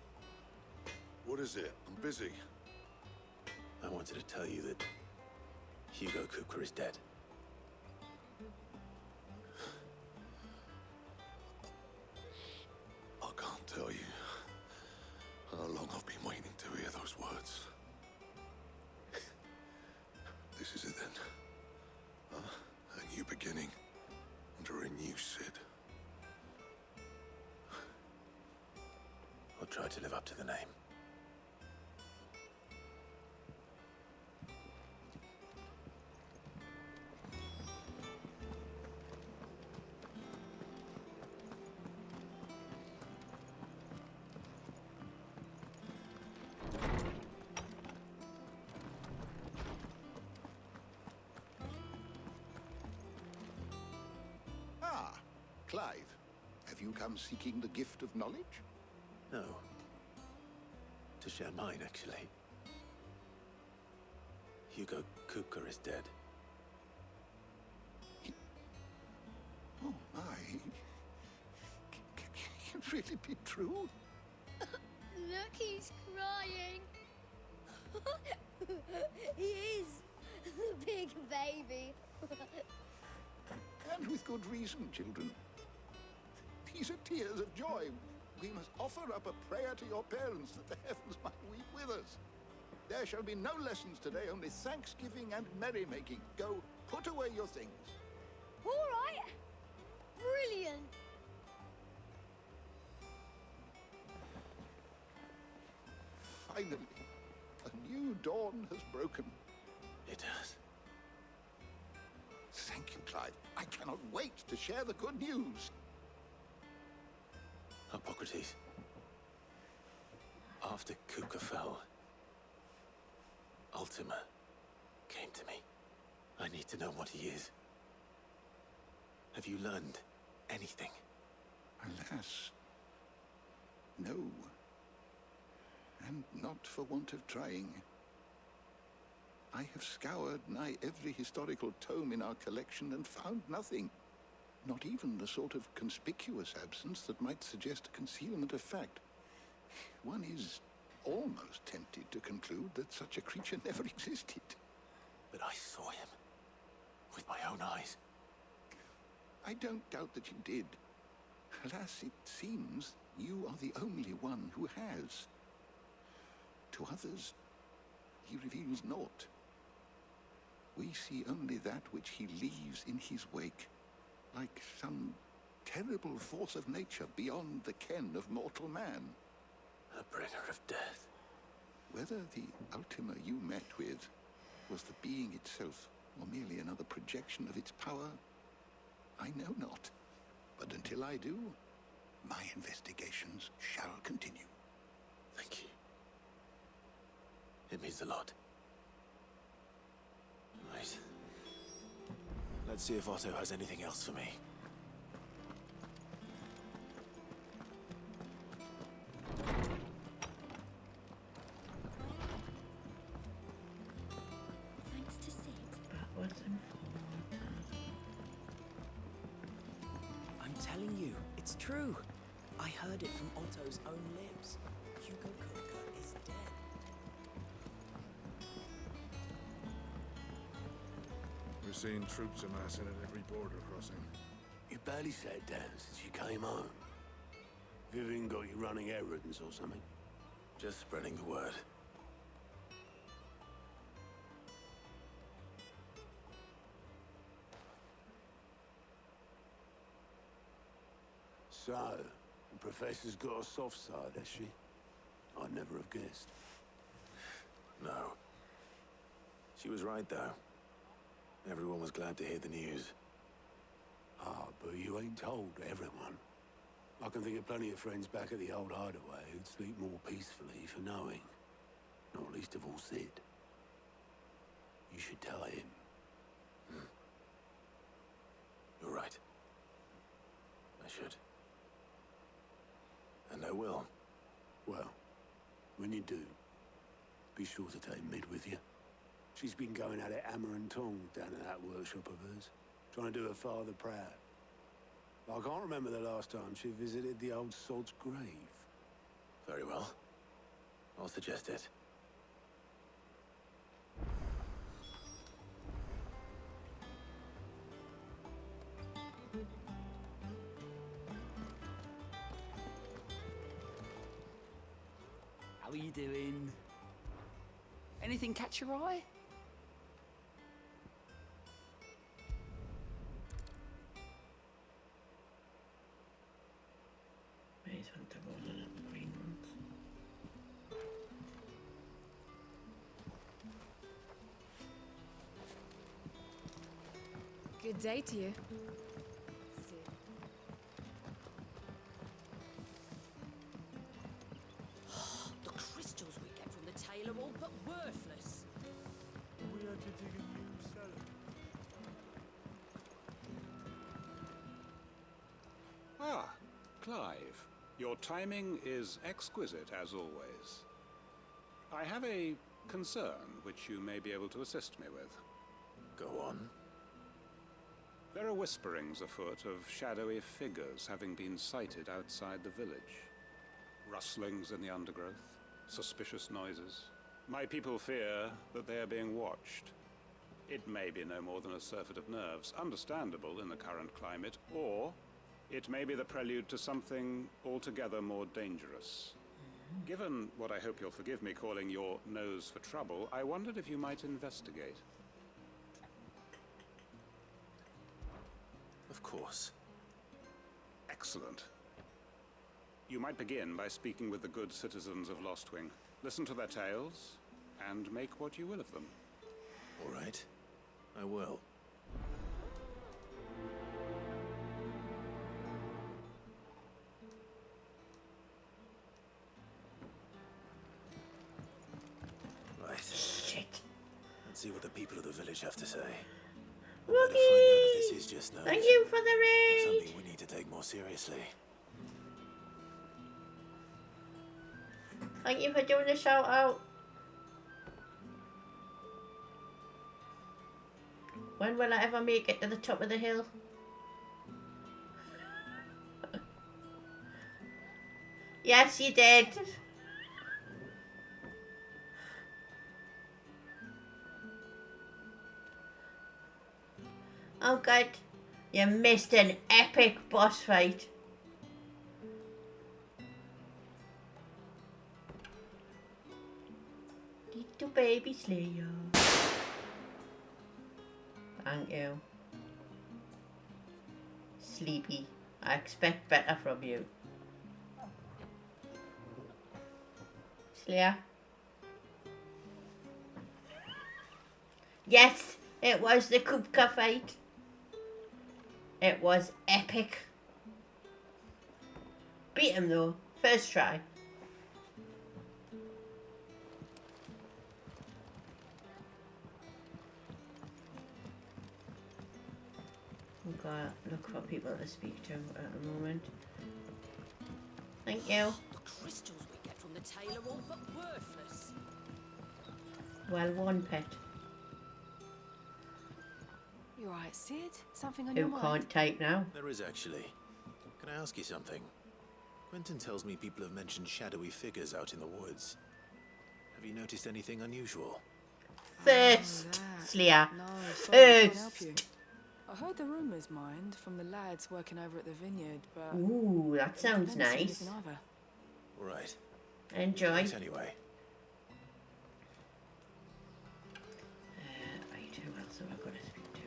What is it? I'm busy. I wanted to tell you that Hugo Kuka is dead. I can't tell you how long I've been waiting to hear those words. This is it then. A new beginning under a new Sid. I'll try to live up to the name. Clive, have you come seeking the gift of knowledge? No. To share mine, actually. Hugo Kuka is dead. Oh, my. Can it really be true? Look, he's crying. He is. The big baby. And with good reason, children. These are tears of joy. We must offer up a prayer to your parents that the heavens might weep with us. There shall be no lessons today, only thanksgiving and merrymaking. Go, put away your things. All right. Brilliant. Finally, a new dawn has broken. It has. Thank you, Clive. I cannot wait to share the good news. Hippocrates. After Kuka fell, Ultima came to me. I need to know what he is. Have you learned anything? Alas, no. And not for want of trying. I have scoured nigh every historical tome in our collection and found nothing. Not even the sort of conspicuous absence that might suggest a concealment of fact. One is almost tempted to conclude that such a creature never existed. But I saw him. With my own eyes. I don't doubt that you did. Alas, it seems you are the only one who has. To others, he reveals naught. We see only that which he leaves in his wake. like some terrible force of nature beyond the ken of mortal man. A bringer of death. Whether the Ultima you met with was the being itself, or merely another projection of its power, I know not. But until I do, my investigations shall continue. Thank you. It means a lot. Right. Let's see if Otto has anything else for me. Thanks to Sid. Backwards and forwards. I'm telling you, it's true. I heard it from Otto's own lips. Hugo Kupka is dead. We're seeing troops amassing at every border crossing. You barely sat down since you came home. Vivian got you running errands or something? Just spreading the word. So, the Professor's got a soft side, has she? I'd never have guessed. No. She was right, though. Everyone was glad to hear the news. Ah, but you ain't told everyone. I can think of plenty of friends back at the old hideaway who'd sleep more peacefully for knowing. Not least of all Sid. You should tell him. You're right. I should. And I will. Well, when you do, be sure to take Mid with you. She's been going at it hammer and tongs down at that workshop of hers, trying to do her father proud. I can't remember the last time she visited the old sod's grave. Very well. I'll suggest it. How are you doing? Anything catch your eye? Maze Hunter rolling up the green ones. Good day to you. The crystals we get from the tail are all but worthless. We had to dig a new cellar. Ah, Clive. Your timing is exquisite, as always. I have a concern which you may be able to assist me with. Go on. There are whisperings afoot of shadowy figures having been sighted outside the village. Rustlings in the undergrowth, suspicious noises. My people fear that they are being watched. It may be no more than a surfeit of nerves, understandable in the current climate, or it may be the prelude to something altogether more dangerous. Given what I hope you'll forgive me calling your nose for trouble, I wondered if you might investigate. Of course. Excellent. You might begin by speaking with the good citizens of Lostwing. Listen to their tales, and make what you will of them. All right. I will. Right. Shit. Let's see what the people of the village have to say. Wookie! Better find out if this is just nerves. Thank you for the Or raid! something we need to take more seriously. Thank you for doing the shout out. When will I ever make it to the top of the hill? Yes, you did. Oh god, you missed an epic boss fight. Little baby Slayer. Thank you. Sleepy. I expect better from you. Slayer? Yes, it was the Kupka fight. It was epic. Beat him though, first try. We've got to look for people to speak to at the moment. Thank you. The crystals we get from the tail are all but worthless. Well, one pet. You alright, Sid? Something on Who your mind? can't type now? There is actually. Can I ask you something? Quentin tells me people have mentioned shadowy figures out in the woods. Have you noticed anything unusual? First, Slayer. No, sorry, I can't help First. you. I heard the rumours, mind, from the lads working over at the vineyard, but... Ooh, that sounds I never seen nice. anything either. Right. Enjoy. Thanks anyway. Right, who else have I got to speak to?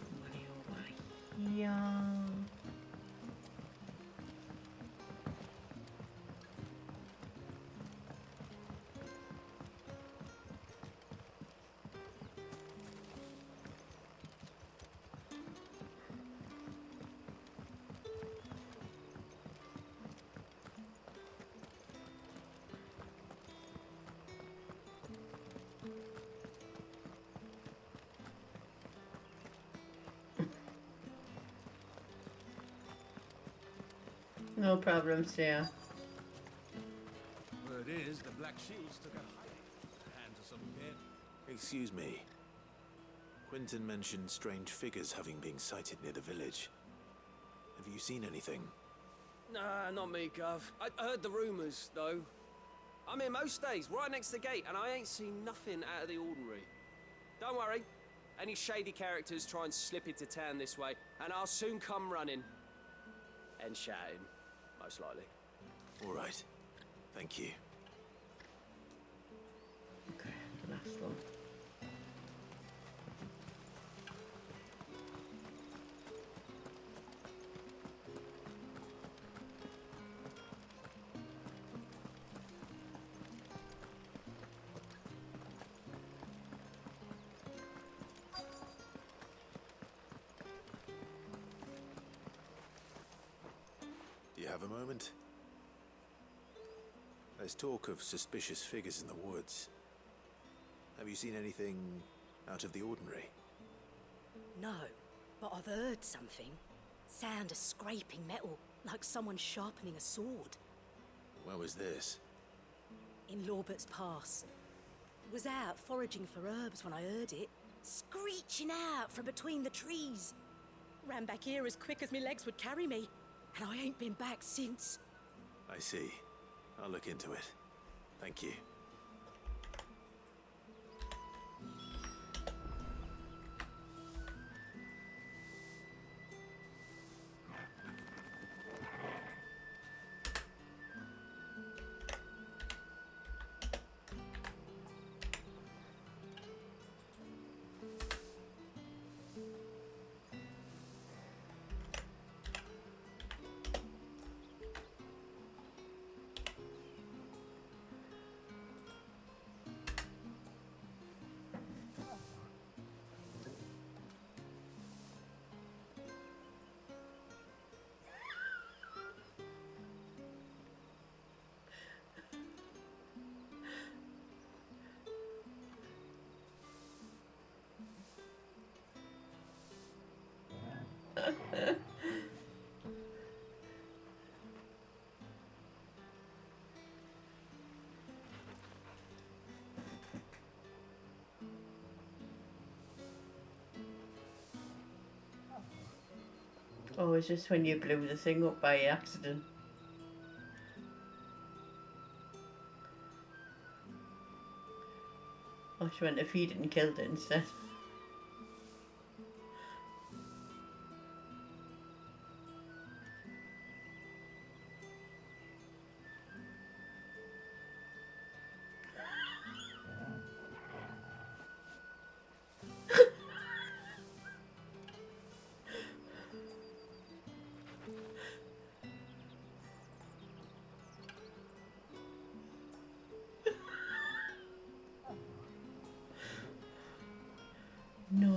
Somebody over here. No problem, Slayer. Word is, the Black Shields took a hiding at the hands of some men. Excuse me. Quentin mentioned strange figures having been sighted near the village. Have you seen anything? Nah, not me, Gov. I heard the rumours, though. I'm here most days, right next to the gate, and I ain't seen nothing out of the ordinary. Don't worry. Any shady characters try and slip into town this way, and I'll soon come running. And shouting, most likely. All right. Thank you. Okay, the last one. Do you have a moment? There's talk of suspicious figures in the woods. Have you seen anything out of the ordinary? No, but I've heard something. Sound of scraping metal, like someone sharpening a sword. Where was this? In Lorbert's Pass. Was out foraging for herbs when I heard it, screeching out from between the trees. Ran back here as quick as my legs would carry me, and I ain't been back since. I see. I'll look into it. Thank you. Oh, it's just when you blew the thing up by accident. Oh, she went to feed it and killed it instead.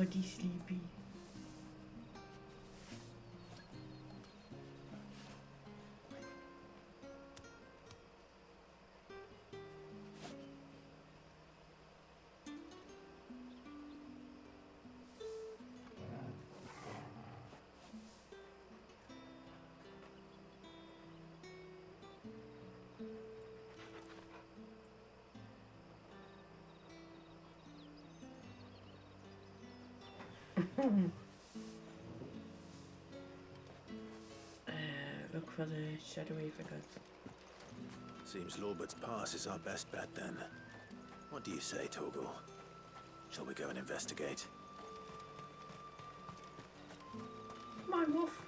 bloody sleepy. Look for the shadowy figures. Seems Lorbert's Pass is our best bet then. What do you say, Torgal? Shall we go and investigate? Come on, Wolf.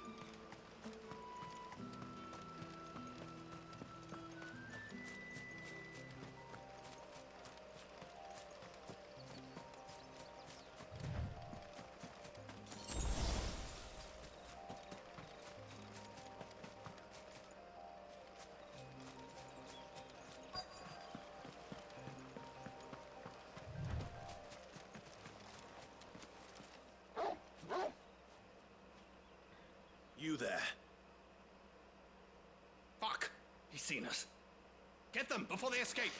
You there. Fuck! He's seen us. Get them before they escape.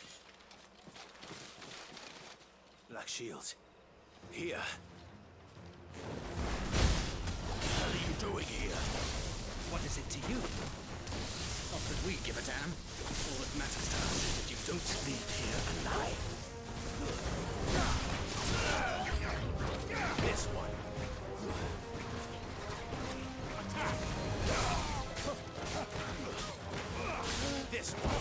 Black Shields. Here. What are you doing here? What is it to you? Not that we give a damn. All that matters to us is that you don't leave here alive. This one. Attack! This one.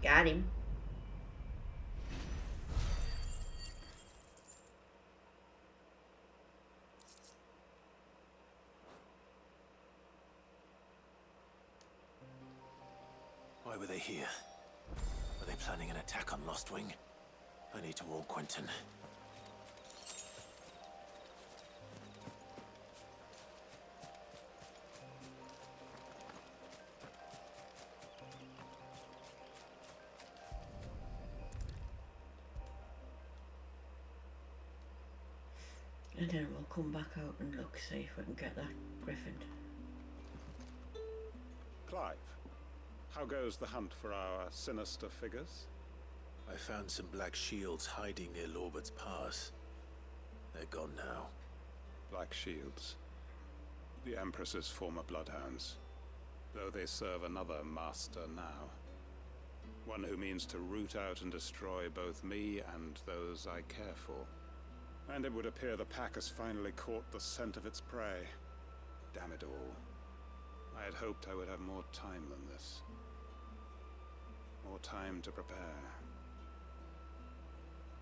Got him. Why were they here? Were they planning an attack on Lostwing? I need to warn Quentin. And then we'll come back out and look, see if we can get that griffin. Clive, how goes the hunt for our sinister figures? I found some Black Shields hiding near Lorbert's Pass. They're gone now. Black Shields. The Empress's former bloodhounds. Though they serve another master now. One who means to root out and destroy both me and those I care for. And it would appear the pack has finally caught the scent of its prey. Damn it all. I had hoped I would have more time than this. More time to prepare.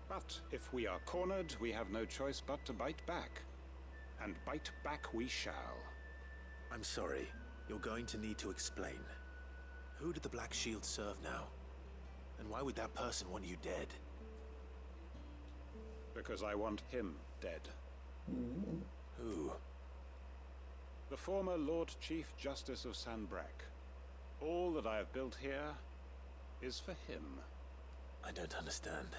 But if we are cornered, we have no choice but to bite back. And bite back we shall. I'm sorry. You're going to need to explain. Who did the Black Shield serve now? And why would that person want you dead? Because I want him dead. Who? The former Lord Chief Justice of Sanbreque. All that I have built here is for him. I don't understand.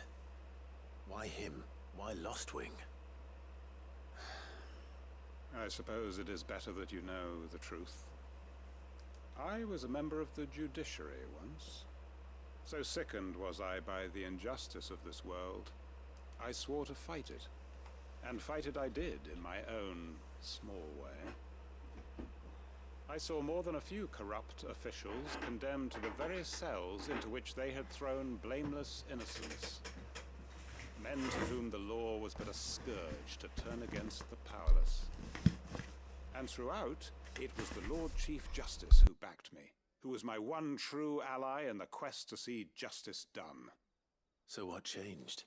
Why him? Why Lostwing? I suppose it is better that you know the truth. I was a member of the judiciary once. So sickened was I by the injustice of this world, I swore to fight it. And fight it I did in my own small way. I saw more than a few corrupt officials condemned to the very cells into which they had thrown blameless innocents. Men to whom the law was but a scourge to turn against the powerless. And throughout, it was the Lord Chief Justice who backed me, who was my one true ally in the quest to see justice done. So what changed?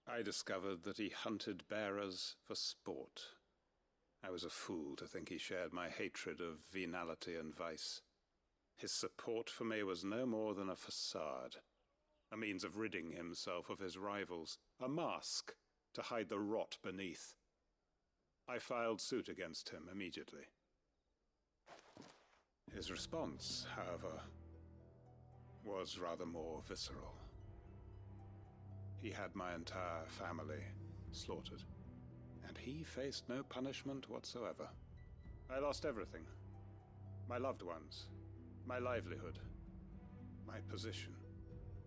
I discovered that he hunted bearers for sport. I was a fool to think he shared my hatred of venality and vice. His support for me was no more than a facade, a means of ridding himself of his rivals, a mask to hide the rot beneath. I filed suit against him immediately. His response, however, was rather more visceral. He had my entire family slaughtered, and he faced no punishment whatsoever. I lost everything. My loved ones, my livelihood, my position,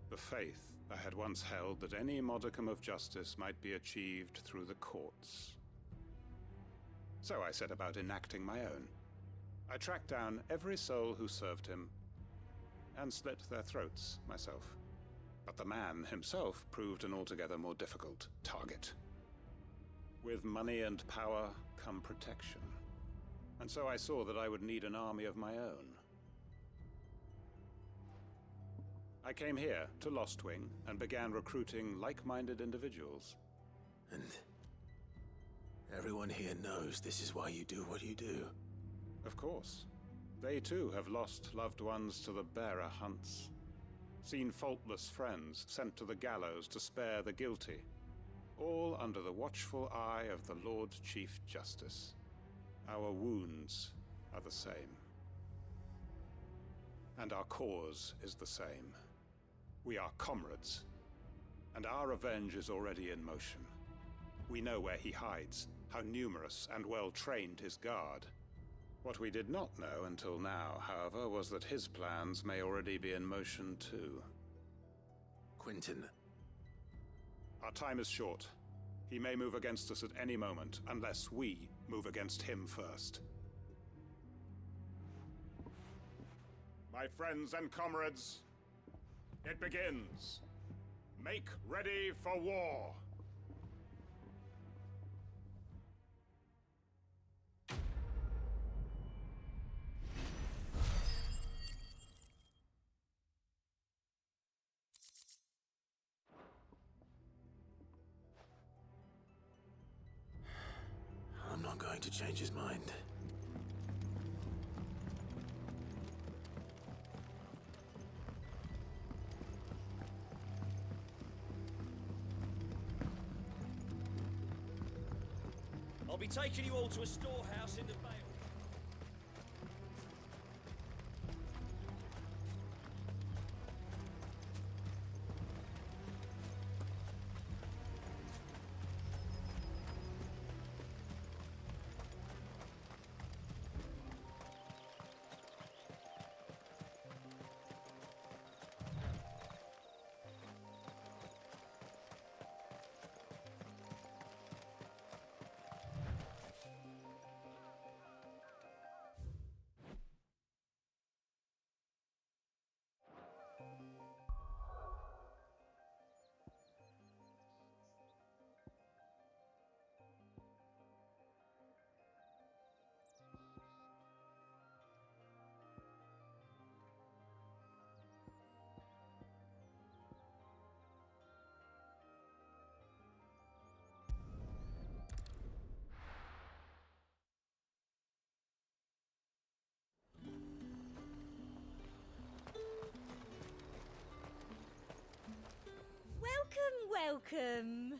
the faith I had once held that any modicum of justice might be achieved through the courts. So I set about enacting my own. I tracked down every soul who served him, and slit their throats myself. But the man himself proved an altogether more difficult target. With money and power come protection. And so I saw that I would need an army of my own. I came here to Lostwing and began recruiting like-minded individuals. And everyone here knows this is why you do what you do. Of course. They too have lost loved ones to the bearer hunts. Seen faultless friends sent to the gallows to spare the guilty. All under the watchful eye of the Lord Chief Justice. Our wounds are the same. And our cause is the same. We are comrades. And our revenge is already in motion. We know where he hides, how numerous and well-trained his guard. What we did not know until now, however, was that his plans may already be in motion too. Quentin. Our time is short. He may move against us at any moment, unless we move against him first. My friends and comrades, it begins. Make ready for war. I'm not going to change his mind. I'll be taking you all to a storehouse in the Vale. Welcome.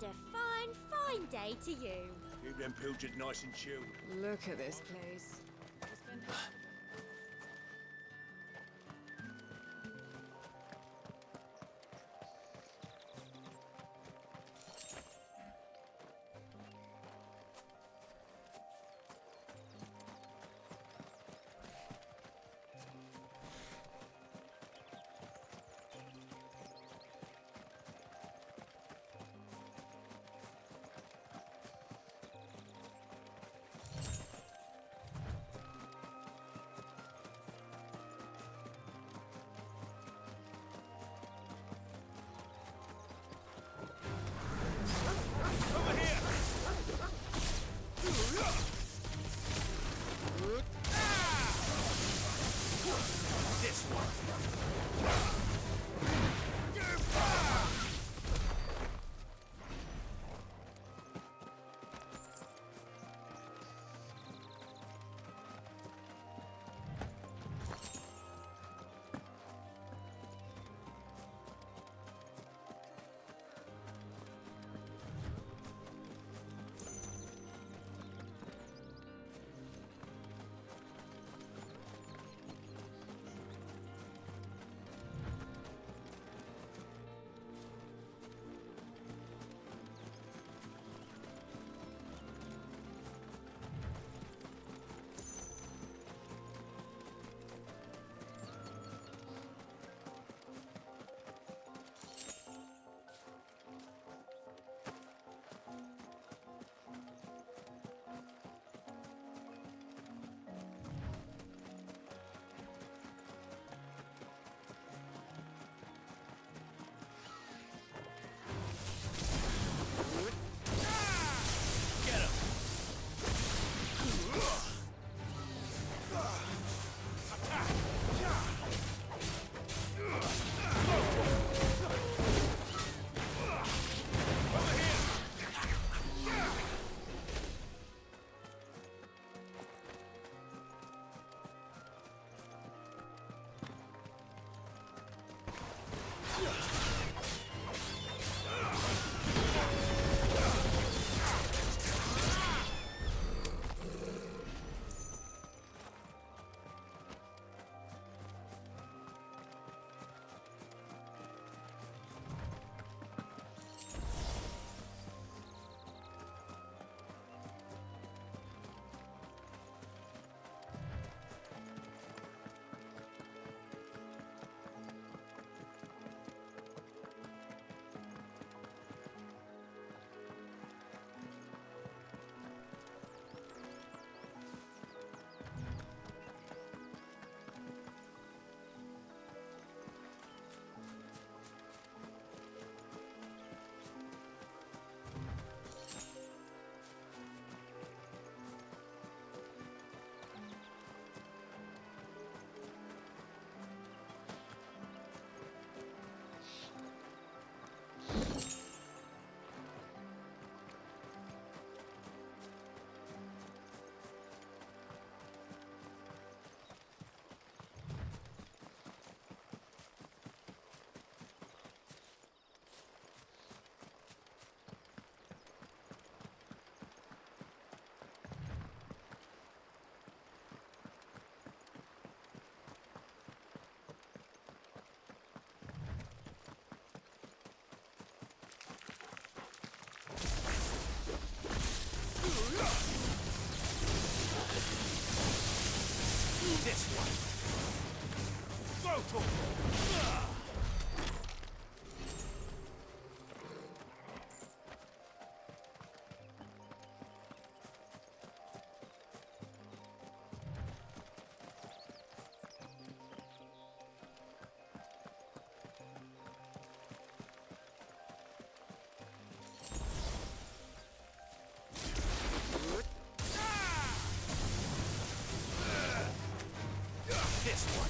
And a fine, fine day to you. Keep them pilchards nice and chilled. Look at this place. It's been This one. This one. Go to him. This one.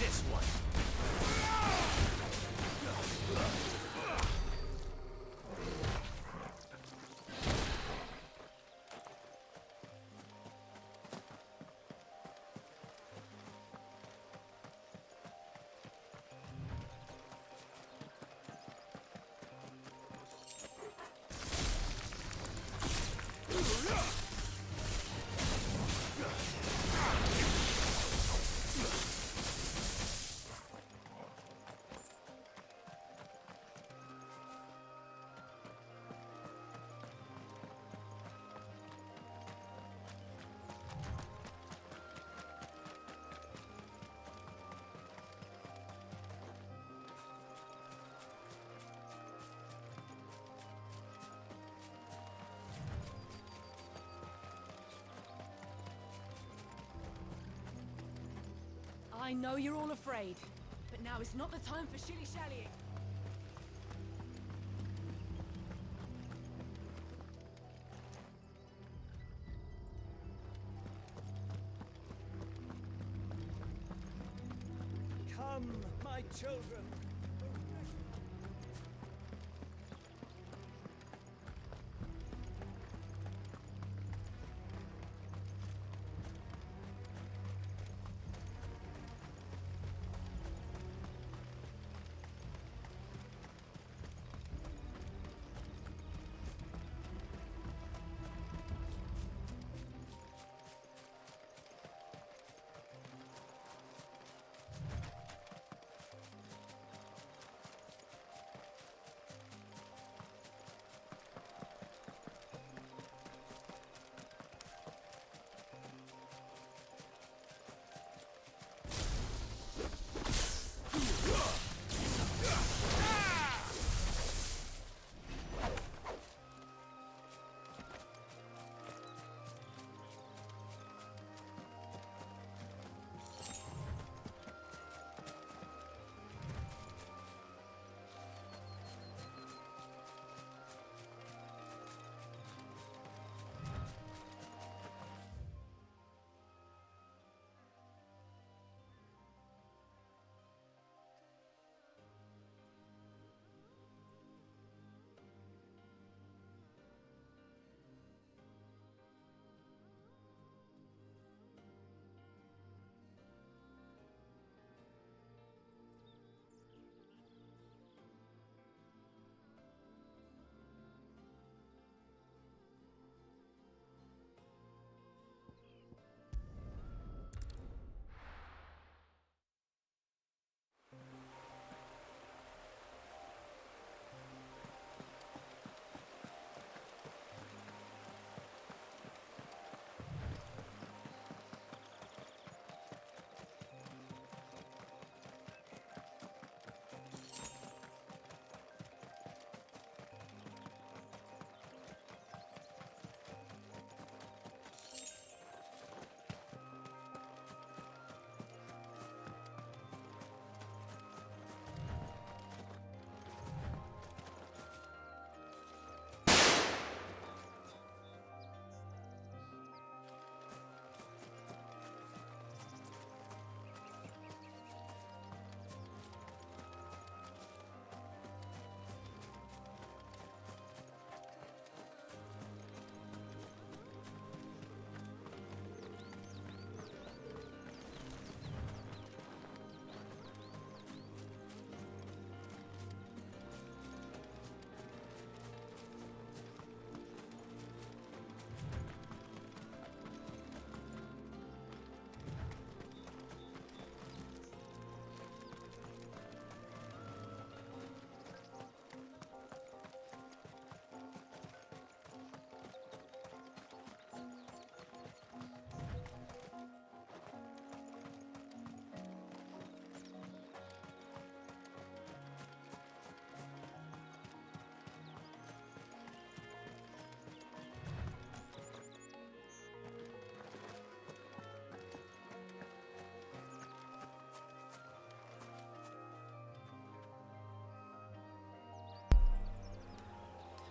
This one. I know you're all afraid, but now is not the time for shilly-shallying. Come, my children.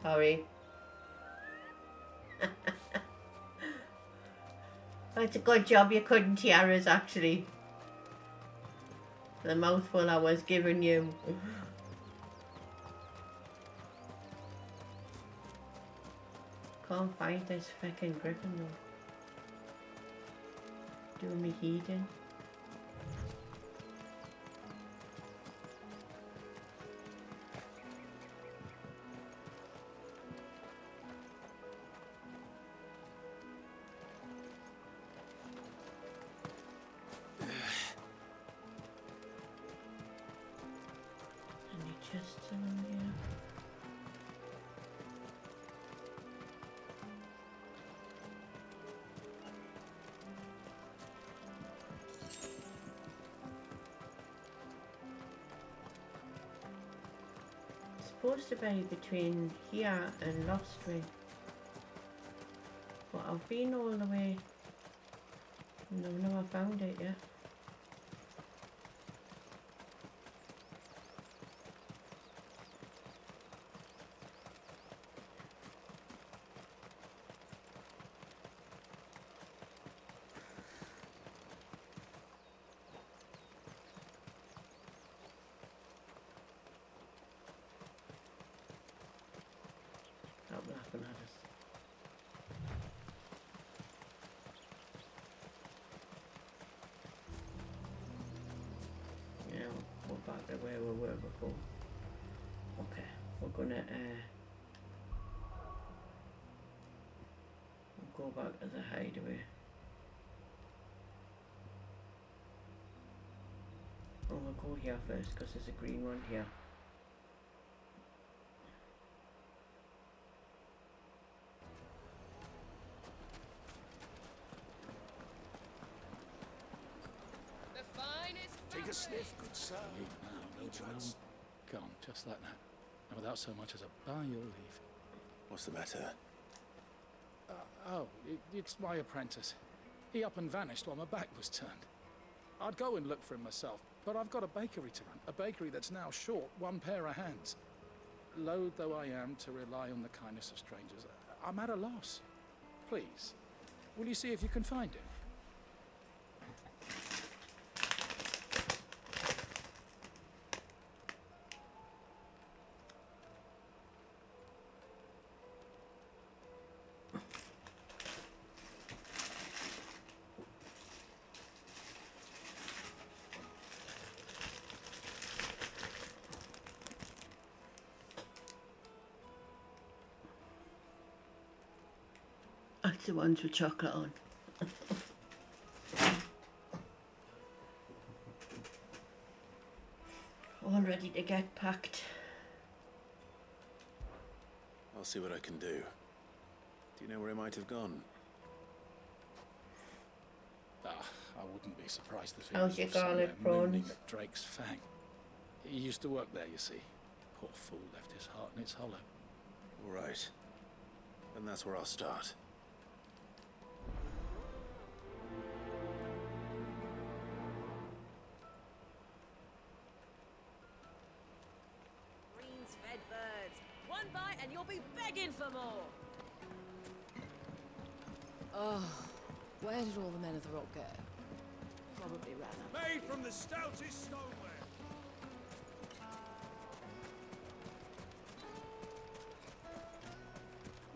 Sorry. It's a good job you couldn't hear us, actually. The mouthful I was giving you. Can't find this fucking griffin though. Doing me heating. Any chests around here? Supposed to be between here and Lost Ring, but I've been all the way and I've never found it yet. Stop laughing at us. Yeah, we're back to where we were before. Okay, we're gonna we'll go back to the hideaway. And we'll go here first because there's a green one here. Take a sniff, good sir. Gone, just like that. And without so much as a by your leave. What's the matter? It's my apprentice. He up and vanished while my back was turned. I'd go and look for him myself, but I've got a bakery to run. A bakery that's now short one pair of hands. Loath though I am to rely on the kindness of strangers, I'm at a loss. Please, will you see if you can find him? That's the ones with chocolate on. All ready to get packed. I'll see what I can do. Do you know where he might have gone? I wouldn't be surprised if he How's was your somewhere garlic mooning prawns? at Drake's Fang. He used to work there, you see. Poor fool left his heart in its hollow. All right. Then that's where I'll start. Greens fed birds. One bite and you'll be begging for more. Oh, where did all the men of the rock go? Probably ran up. Made from the stoutest stoneware.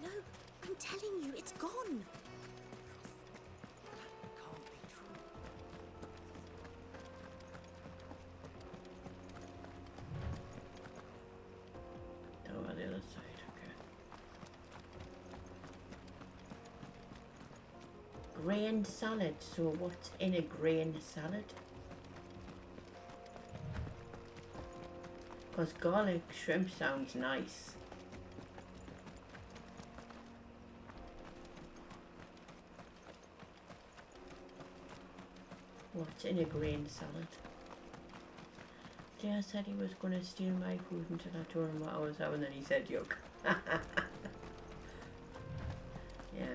No, I'm telling you, it's gone. Down on the other side, okay. Grain salad. So what's in a grain salad? Because garlic shrimp sounds nice. What's in a grain salad? Jay said he was going to steal my food until I told him what I was having, and then he said yuck. Yeah,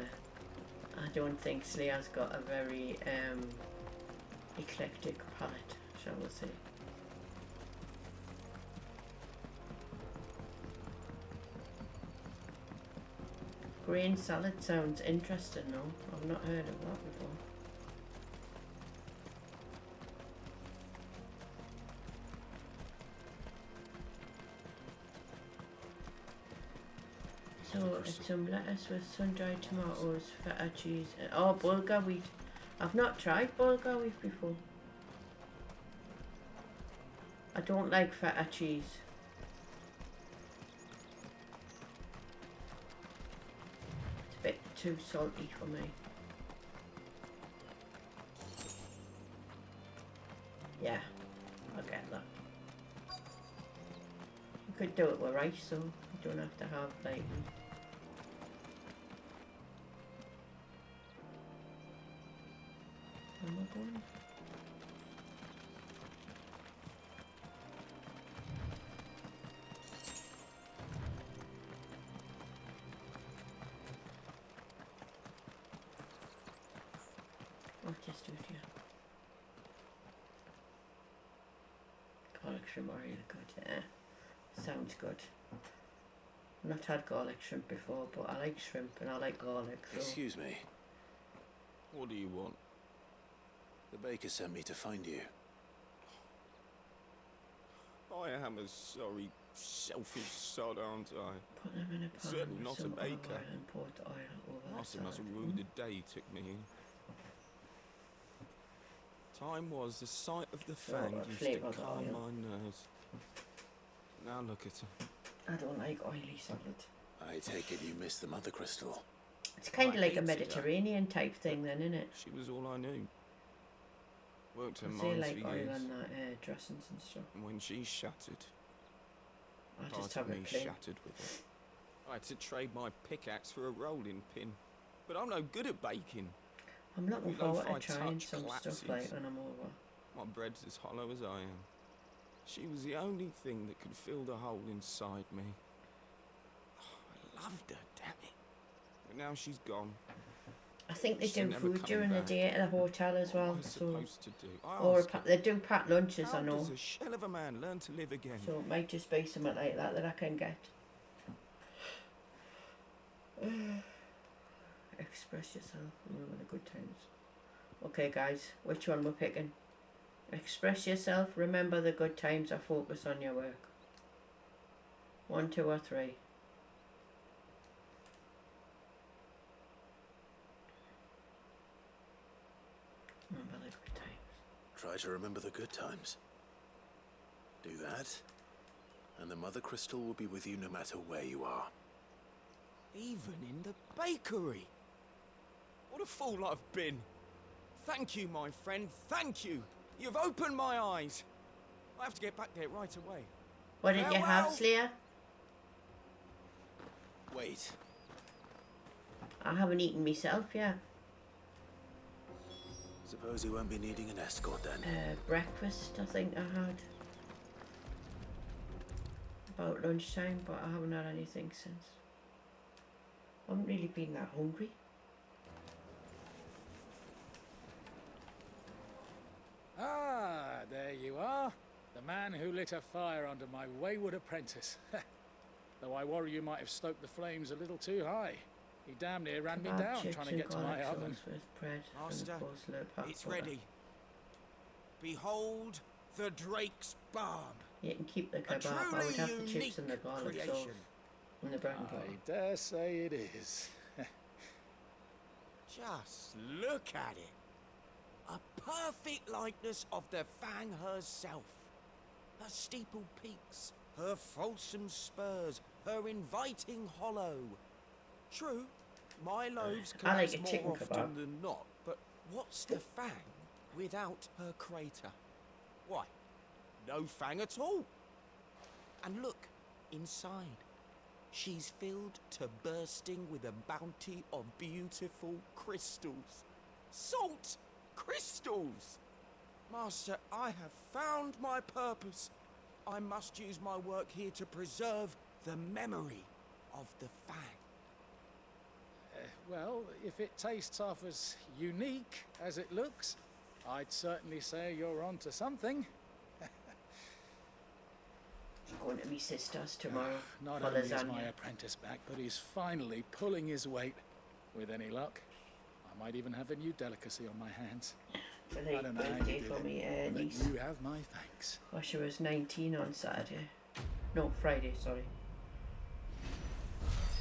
I don't think Slaya's got a very eclectic palate, shall we say. Grain salad sounds interesting though. I've not heard of that before. So it's some lettuce with sun-dried tomatoes, feta cheese, and oh, bulgur wheat. I've not tried bulgur wheat before. I don't like feta cheese. It's a bit too salty for me. Yeah, I get that. You could do it with rice, so you don't have to have like. Where am I going? I'll just do it here. Garlic shrimp are really good, yeah. Sounds good. I've not had garlic shrimp before, but I like shrimp and I like garlic, so. Excuse me. What do you want? The baker sent me to find you. I am a sorry, selfish sod, aren't I? Put them in a pan Certainly with not some a baker. olive oil and pour the oil over Must the have salad. ruined the day he took me in. Time was the sight of the fang used to flavour calm oil. my nerves. Now look at her. I don't like oily salad. I take it you missed the mother crystal. It's kind of I like a hated her. Mediterranean type thing then, isn't it? She was all I knew. Worked her I say mines like for oil years. on that dressings and stuff. And when she shattered, I part just of have me it plain. shattered with her. I had to trade my pickaxe for a rolling pin. But I'm no good at baking. I'm looking Every loaf forward to I trying touch some stuff collapses. like when I'm over. My bread's as hollow as I am. She was the only thing that could fill the hole inside me. Oh, I loved her, damn it. But now she's gone. I think they She's do never food coming during the back. day at the hotel as well. What am I So, supposed to do? I or ask they do packed lunches, How I know. does a shell of a man learn to live again? So it might just be something like that that I can get. Express yourself, remember the good times. Okay guys, which one we're picking? Express yourself, remember the good times, or focus on your work? 1, 2 or 3? Remember the good times. Try to remember the good times. Do that, and the mother crystal will be with you no matter where you are. Even in the bakery. What a fool I've been. Thank you, my friend, thank you. You've opened my eyes. I have to get back there right away. What did you have, Farewell. Slayer? Wait. I haven't eaten myself yet. Suppose you won't be needing an escort then. Breakfast, I think I had. About lunchtime, but I haven't had anything since. I haven't really been that hungry. Ah, there you are. The man who lit a fire under my wayward apprentice. Though I worry you might have stoked the flames a little too high. He damn near ran me Kebab down chips trying to and get to my garlic oven. sauce with bread and Master, of course low fat it's butter. ready. Behold the Drake's Barb. You can keep the A kebab. I would truly have the chips and the unique garlic sauce creation. and the bread and butter. I dare say it is. Just look at it. A perfect likeness of the Fang herself. Her steeple peaks, her fulsome spurs, her inviting hollow. True, my loaves I like collapse a more chicken often kebab. than not, but what's the Fang without her crater? Why, no Fang at all. And look, inside. She's filled to bursting with a bounty of beautiful crystals. Salt crystals! Master, I have found my purpose. I must use my work here to preserve the memory of the Fang. Well, if it tastes half as unique as it looks, I'd certainly say you're onto something. Going to my sister's tomorrow Not for only is my lasagna. apprentice back, but he's finally pulling his weight. With any luck, I might even have a new delicacy on my hands. For I the don't know how you birthday did for it, me but niece. you have my thanks. Well, she was 19 on Saturday. No, Friday, sorry.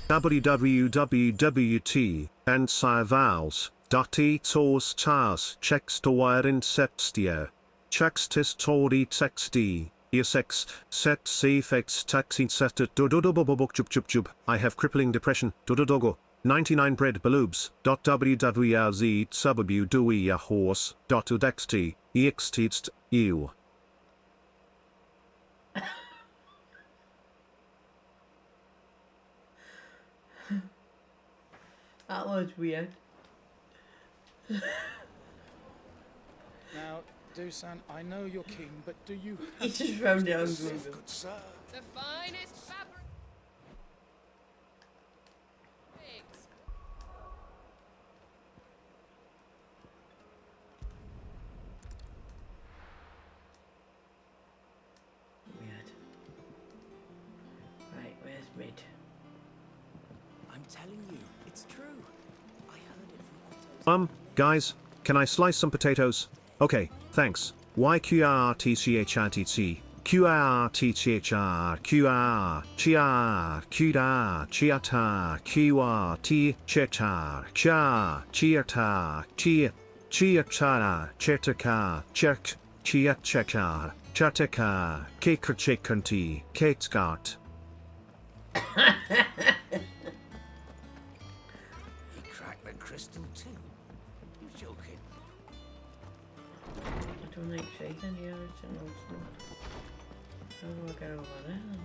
www.t and vowels .etos tas checks to wire in septio. Checks tis tori texti. Sex, set effects taxi set jub. I have crippling depression. Dogo. 99 bread baloobs. www subabu dui a horse. Udext. Extist. You. That was weird. Now, Dusan, I know you're keen, but do you He have just to found use it on this? Google. Good sir. The finest fabric. Weird. Right, where's Mid? I'm telling you, it's true. I heard it from Otto's. Guys, can I slice some potatoes? Okay, thanks. YQRTCHRTC. QRTCHR QR QR QDA Chiata QRT Chetar Cha Chiata Chia Chiachara Chetaka Chek Chiachekar Chateka Kekerchekanti Katesgart. He cracked the crystal too. You're joking. I don't like faith in the original stuff. How do I get over there then?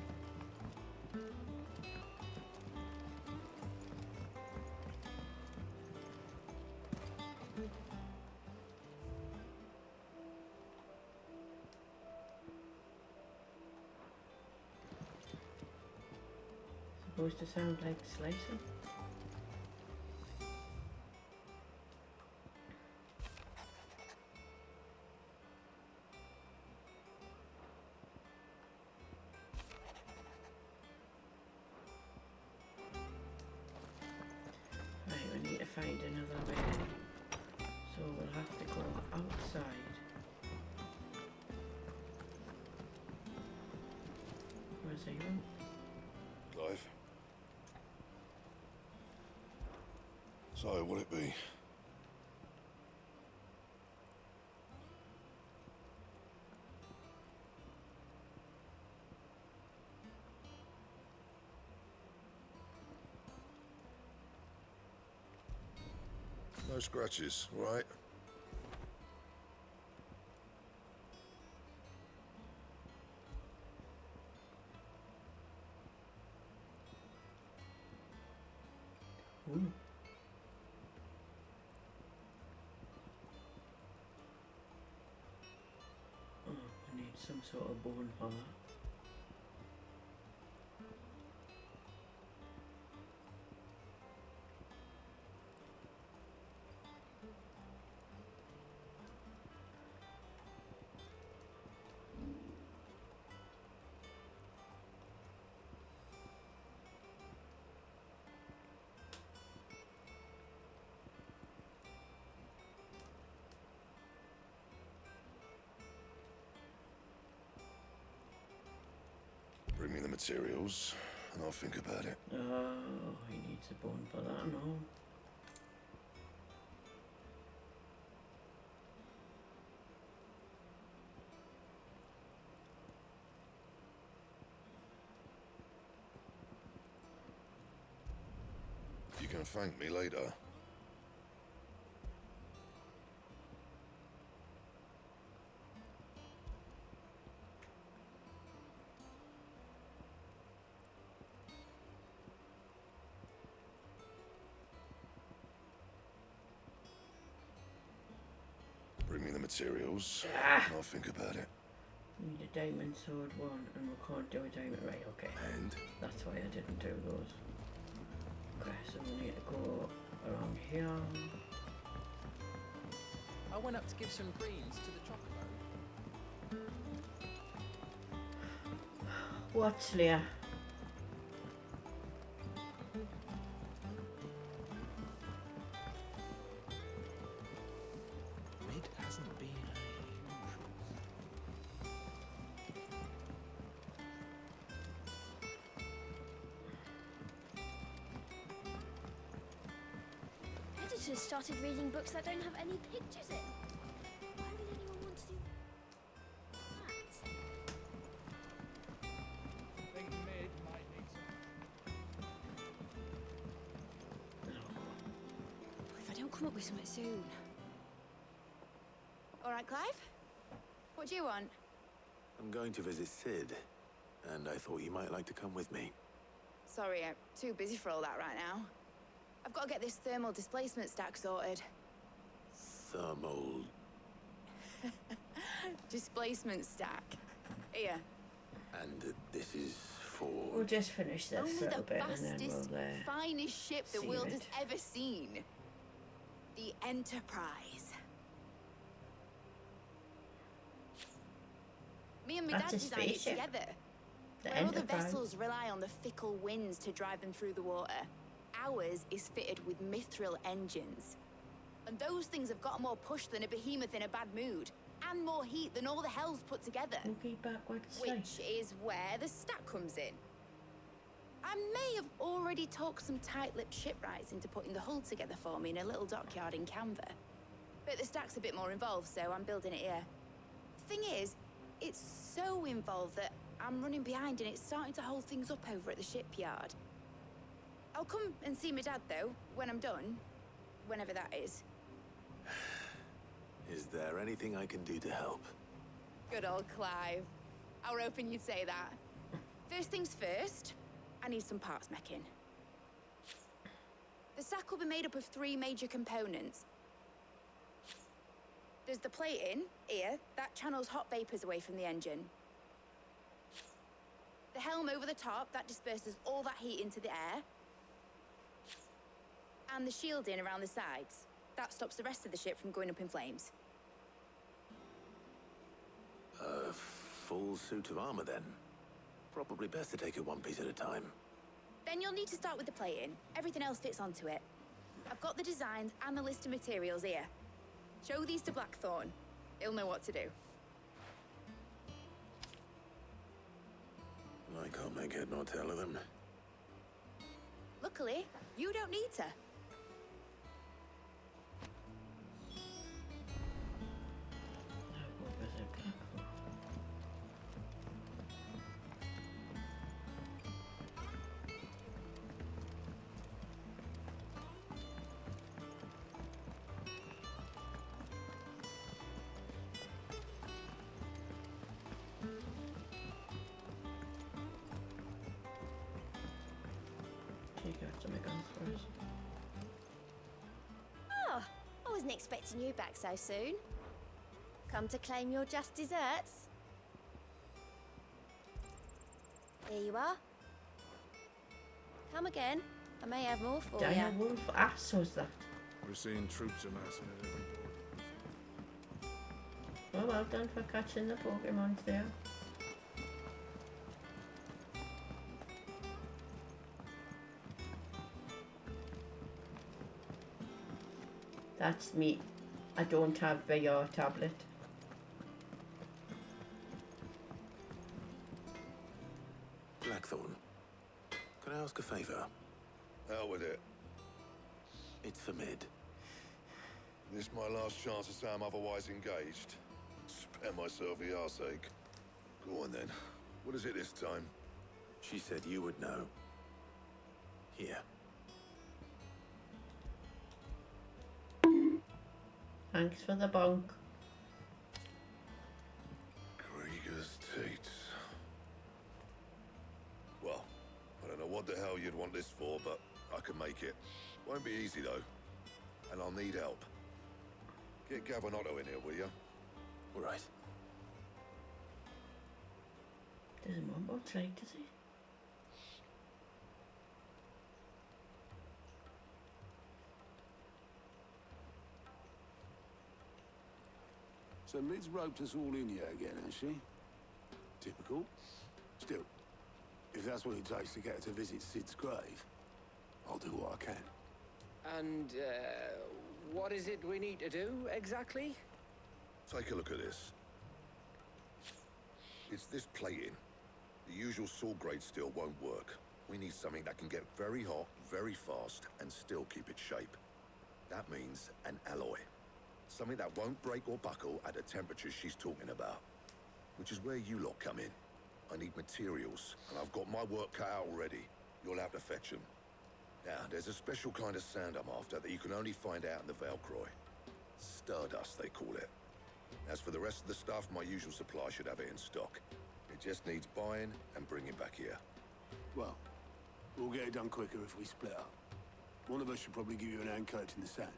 Supposed to sound like slicing? Right, we need to find another way. So we'll have to go outside. Where's he going? Clive. So, what'll it be? No scratches, all right? Ooh. Oh, we need some sort of bone for that. Bring me the materials, and I'll think about it. Oh, he needs a bone for that, no. You can thank me later. Bring me the materials, and I'll think about it. We need a diamond sword one, and we can't do a diamond. Right, okay. And? That's why I didn't do those. Okay, so we need to go around here. I went up to give some greens to the chocobo. What's Leah? Mid hasn't been Editors started reading books that don't have any pictures in. Why would anyone want to do that? I think Mid might need If I don't come up with something soon. All right, Clive? What do you want? I'm going to visit Sid, and I thought you might like to come with me. Sorry, I'm too busy for all that right now. I've got to get this thermal displacement stack sorted. Thermal... Displacement stack. Here. And this is for... We'll just finish this Only little the bit and then fastest, we'll finest ship the see world it. has ever seen. The Enterprise. Me and my That's dad a designed it spaceship. together. The Where other Enterprise. vessels rely on the fickle winds to drive them through the water, ours is fitted with mithril engines. And those things have got more push than a behemoth in a bad mood, and more heat than all the hells put together. Movie backwards. Which is where the stack comes in. I may have already talked some tight-lipped shipwrights into putting the hull together for me in a little dockyard in Canva. But the stack's a bit more involved, so I'm building it here. Thing is, it's so involved that I'm running behind and it's starting to hold things up over at the shipyard. I'll come and see my dad, though, when I'm done. Whenever that is. Is there anything I can do to help? Good old Clive. I were hoping you'd say that. First things first, I need some parts meching. The stack will be made up of 3 major components. There's the plating, here, that channels hot vapors away from the engine. The helm over the top, that disperses all that heat into the air. And the shielding around the sides. That stops the rest of the ship from going up in flames. A full suit of armor, then. Probably best to take it one piece at a time. Then you'll need to start with the plating. Everything else fits onto it. I've got the designs and the list of materials here. Show these to Blackthorn. He'll know what to do. I can't make head nor tail of them. Luckily, you don't need to. Oh, I wasn't expecting you back so soon. Come to claim your just desserts? Here you are. Come again. I may have more for Dire you. Wolf ass was that? We're seeing troops amassing at every port. Well done for catching the Pokemon there. That's me. I don't have VR tablet. Blackthorn, can I ask a favor? Out with it. It's for Mid. This my last chance to say I'm otherwise engaged. Spare myself the arseache. Go on then. What is it this time? She said you would know. Here. Thanks for the bonk. Krieger's teats. Well, I don't know what the hell you'd want this for, but I can make it. Won't be easy though. And I'll need help. Get Gavin-Otto in here, will you? All right. Doesn't want much like, does he? So Mid's roped us all in here again, has she? Typical. Still, that's what it takes to get her to visit Sid's grave, I'll do what I can. And, what is it we need to do, exactly? Take a look at this. It's this plating. The usual sword-grade steel won't work. We need something that can get very hot, very fast, and still keep its shape. That means an alloy. Something that won't break or buckle at the temperatures she's talking about. Which is where you lot come in. I need materials, and I've got my work cut out already. You'll have to fetch them. Now, there's a special kind of sand I'm after that you can only find out in the Valcroy. Stardust, they call it. As for the rest of the stuff, my usual supply should have it in stock. It just needs buying and bringing back here. Well, we'll get it done quicker if we split up. One of us should probably give you an hand coat in the sand.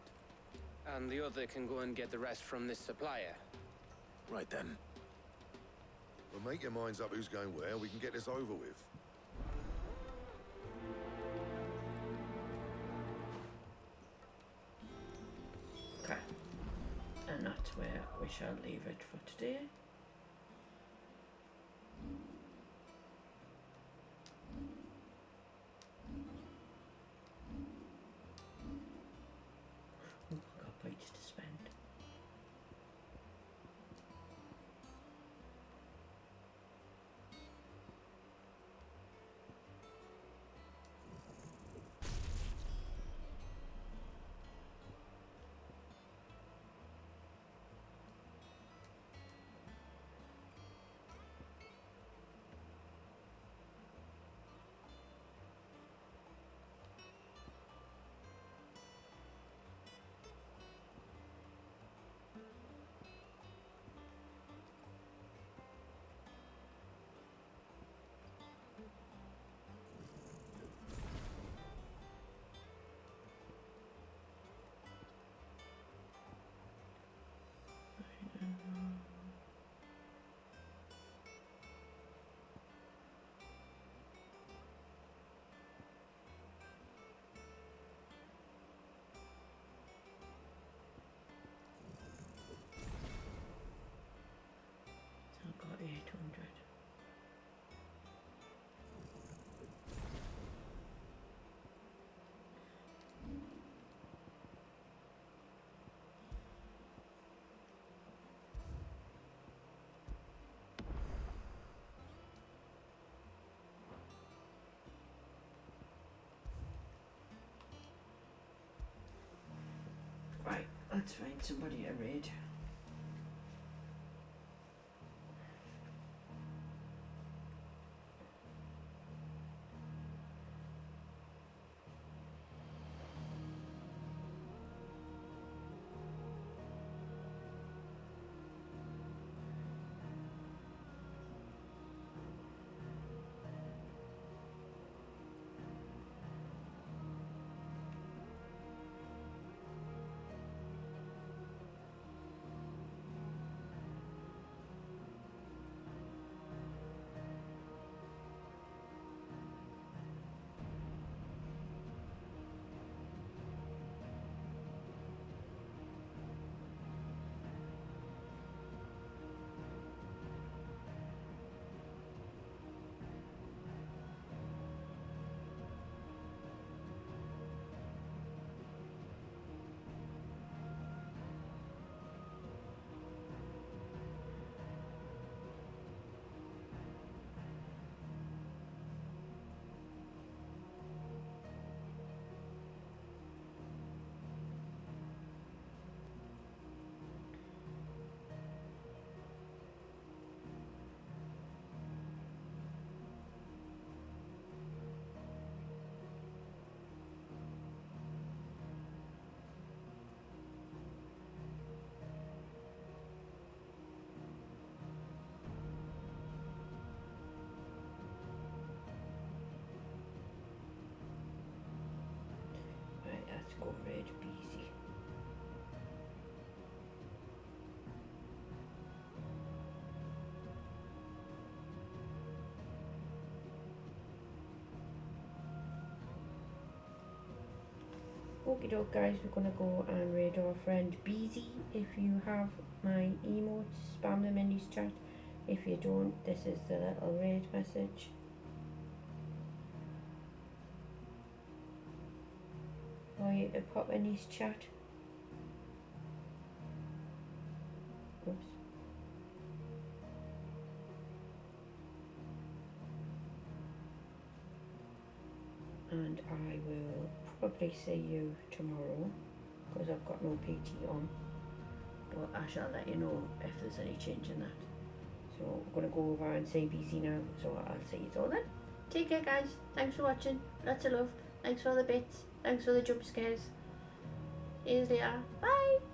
And the other can go and get the rest from this supplier. Right then. Well, make your minds up who's going where, we can get this over with. Okay. And that's where we shall leave it for today. Oh, I've got points to spend. I've got 800. Right, let's find somebody to raid. Right, let's go red busy. Okie doke guys, we're gonna go and raid our friend Beezy. If you have my emotes, spam them in his chat. If you don't, this is the little raid message. or you to pop in his chat. Oops. And I will probably see you tomorrow because I've got no PT on, but I shall let you know if there's any change in that. So we're going to go over and say BC now, so I'll see you all then. Take care guys, thanks for watching, lots of love, thanks for all the bits, thanks for the jump scares. Here's they are, bye!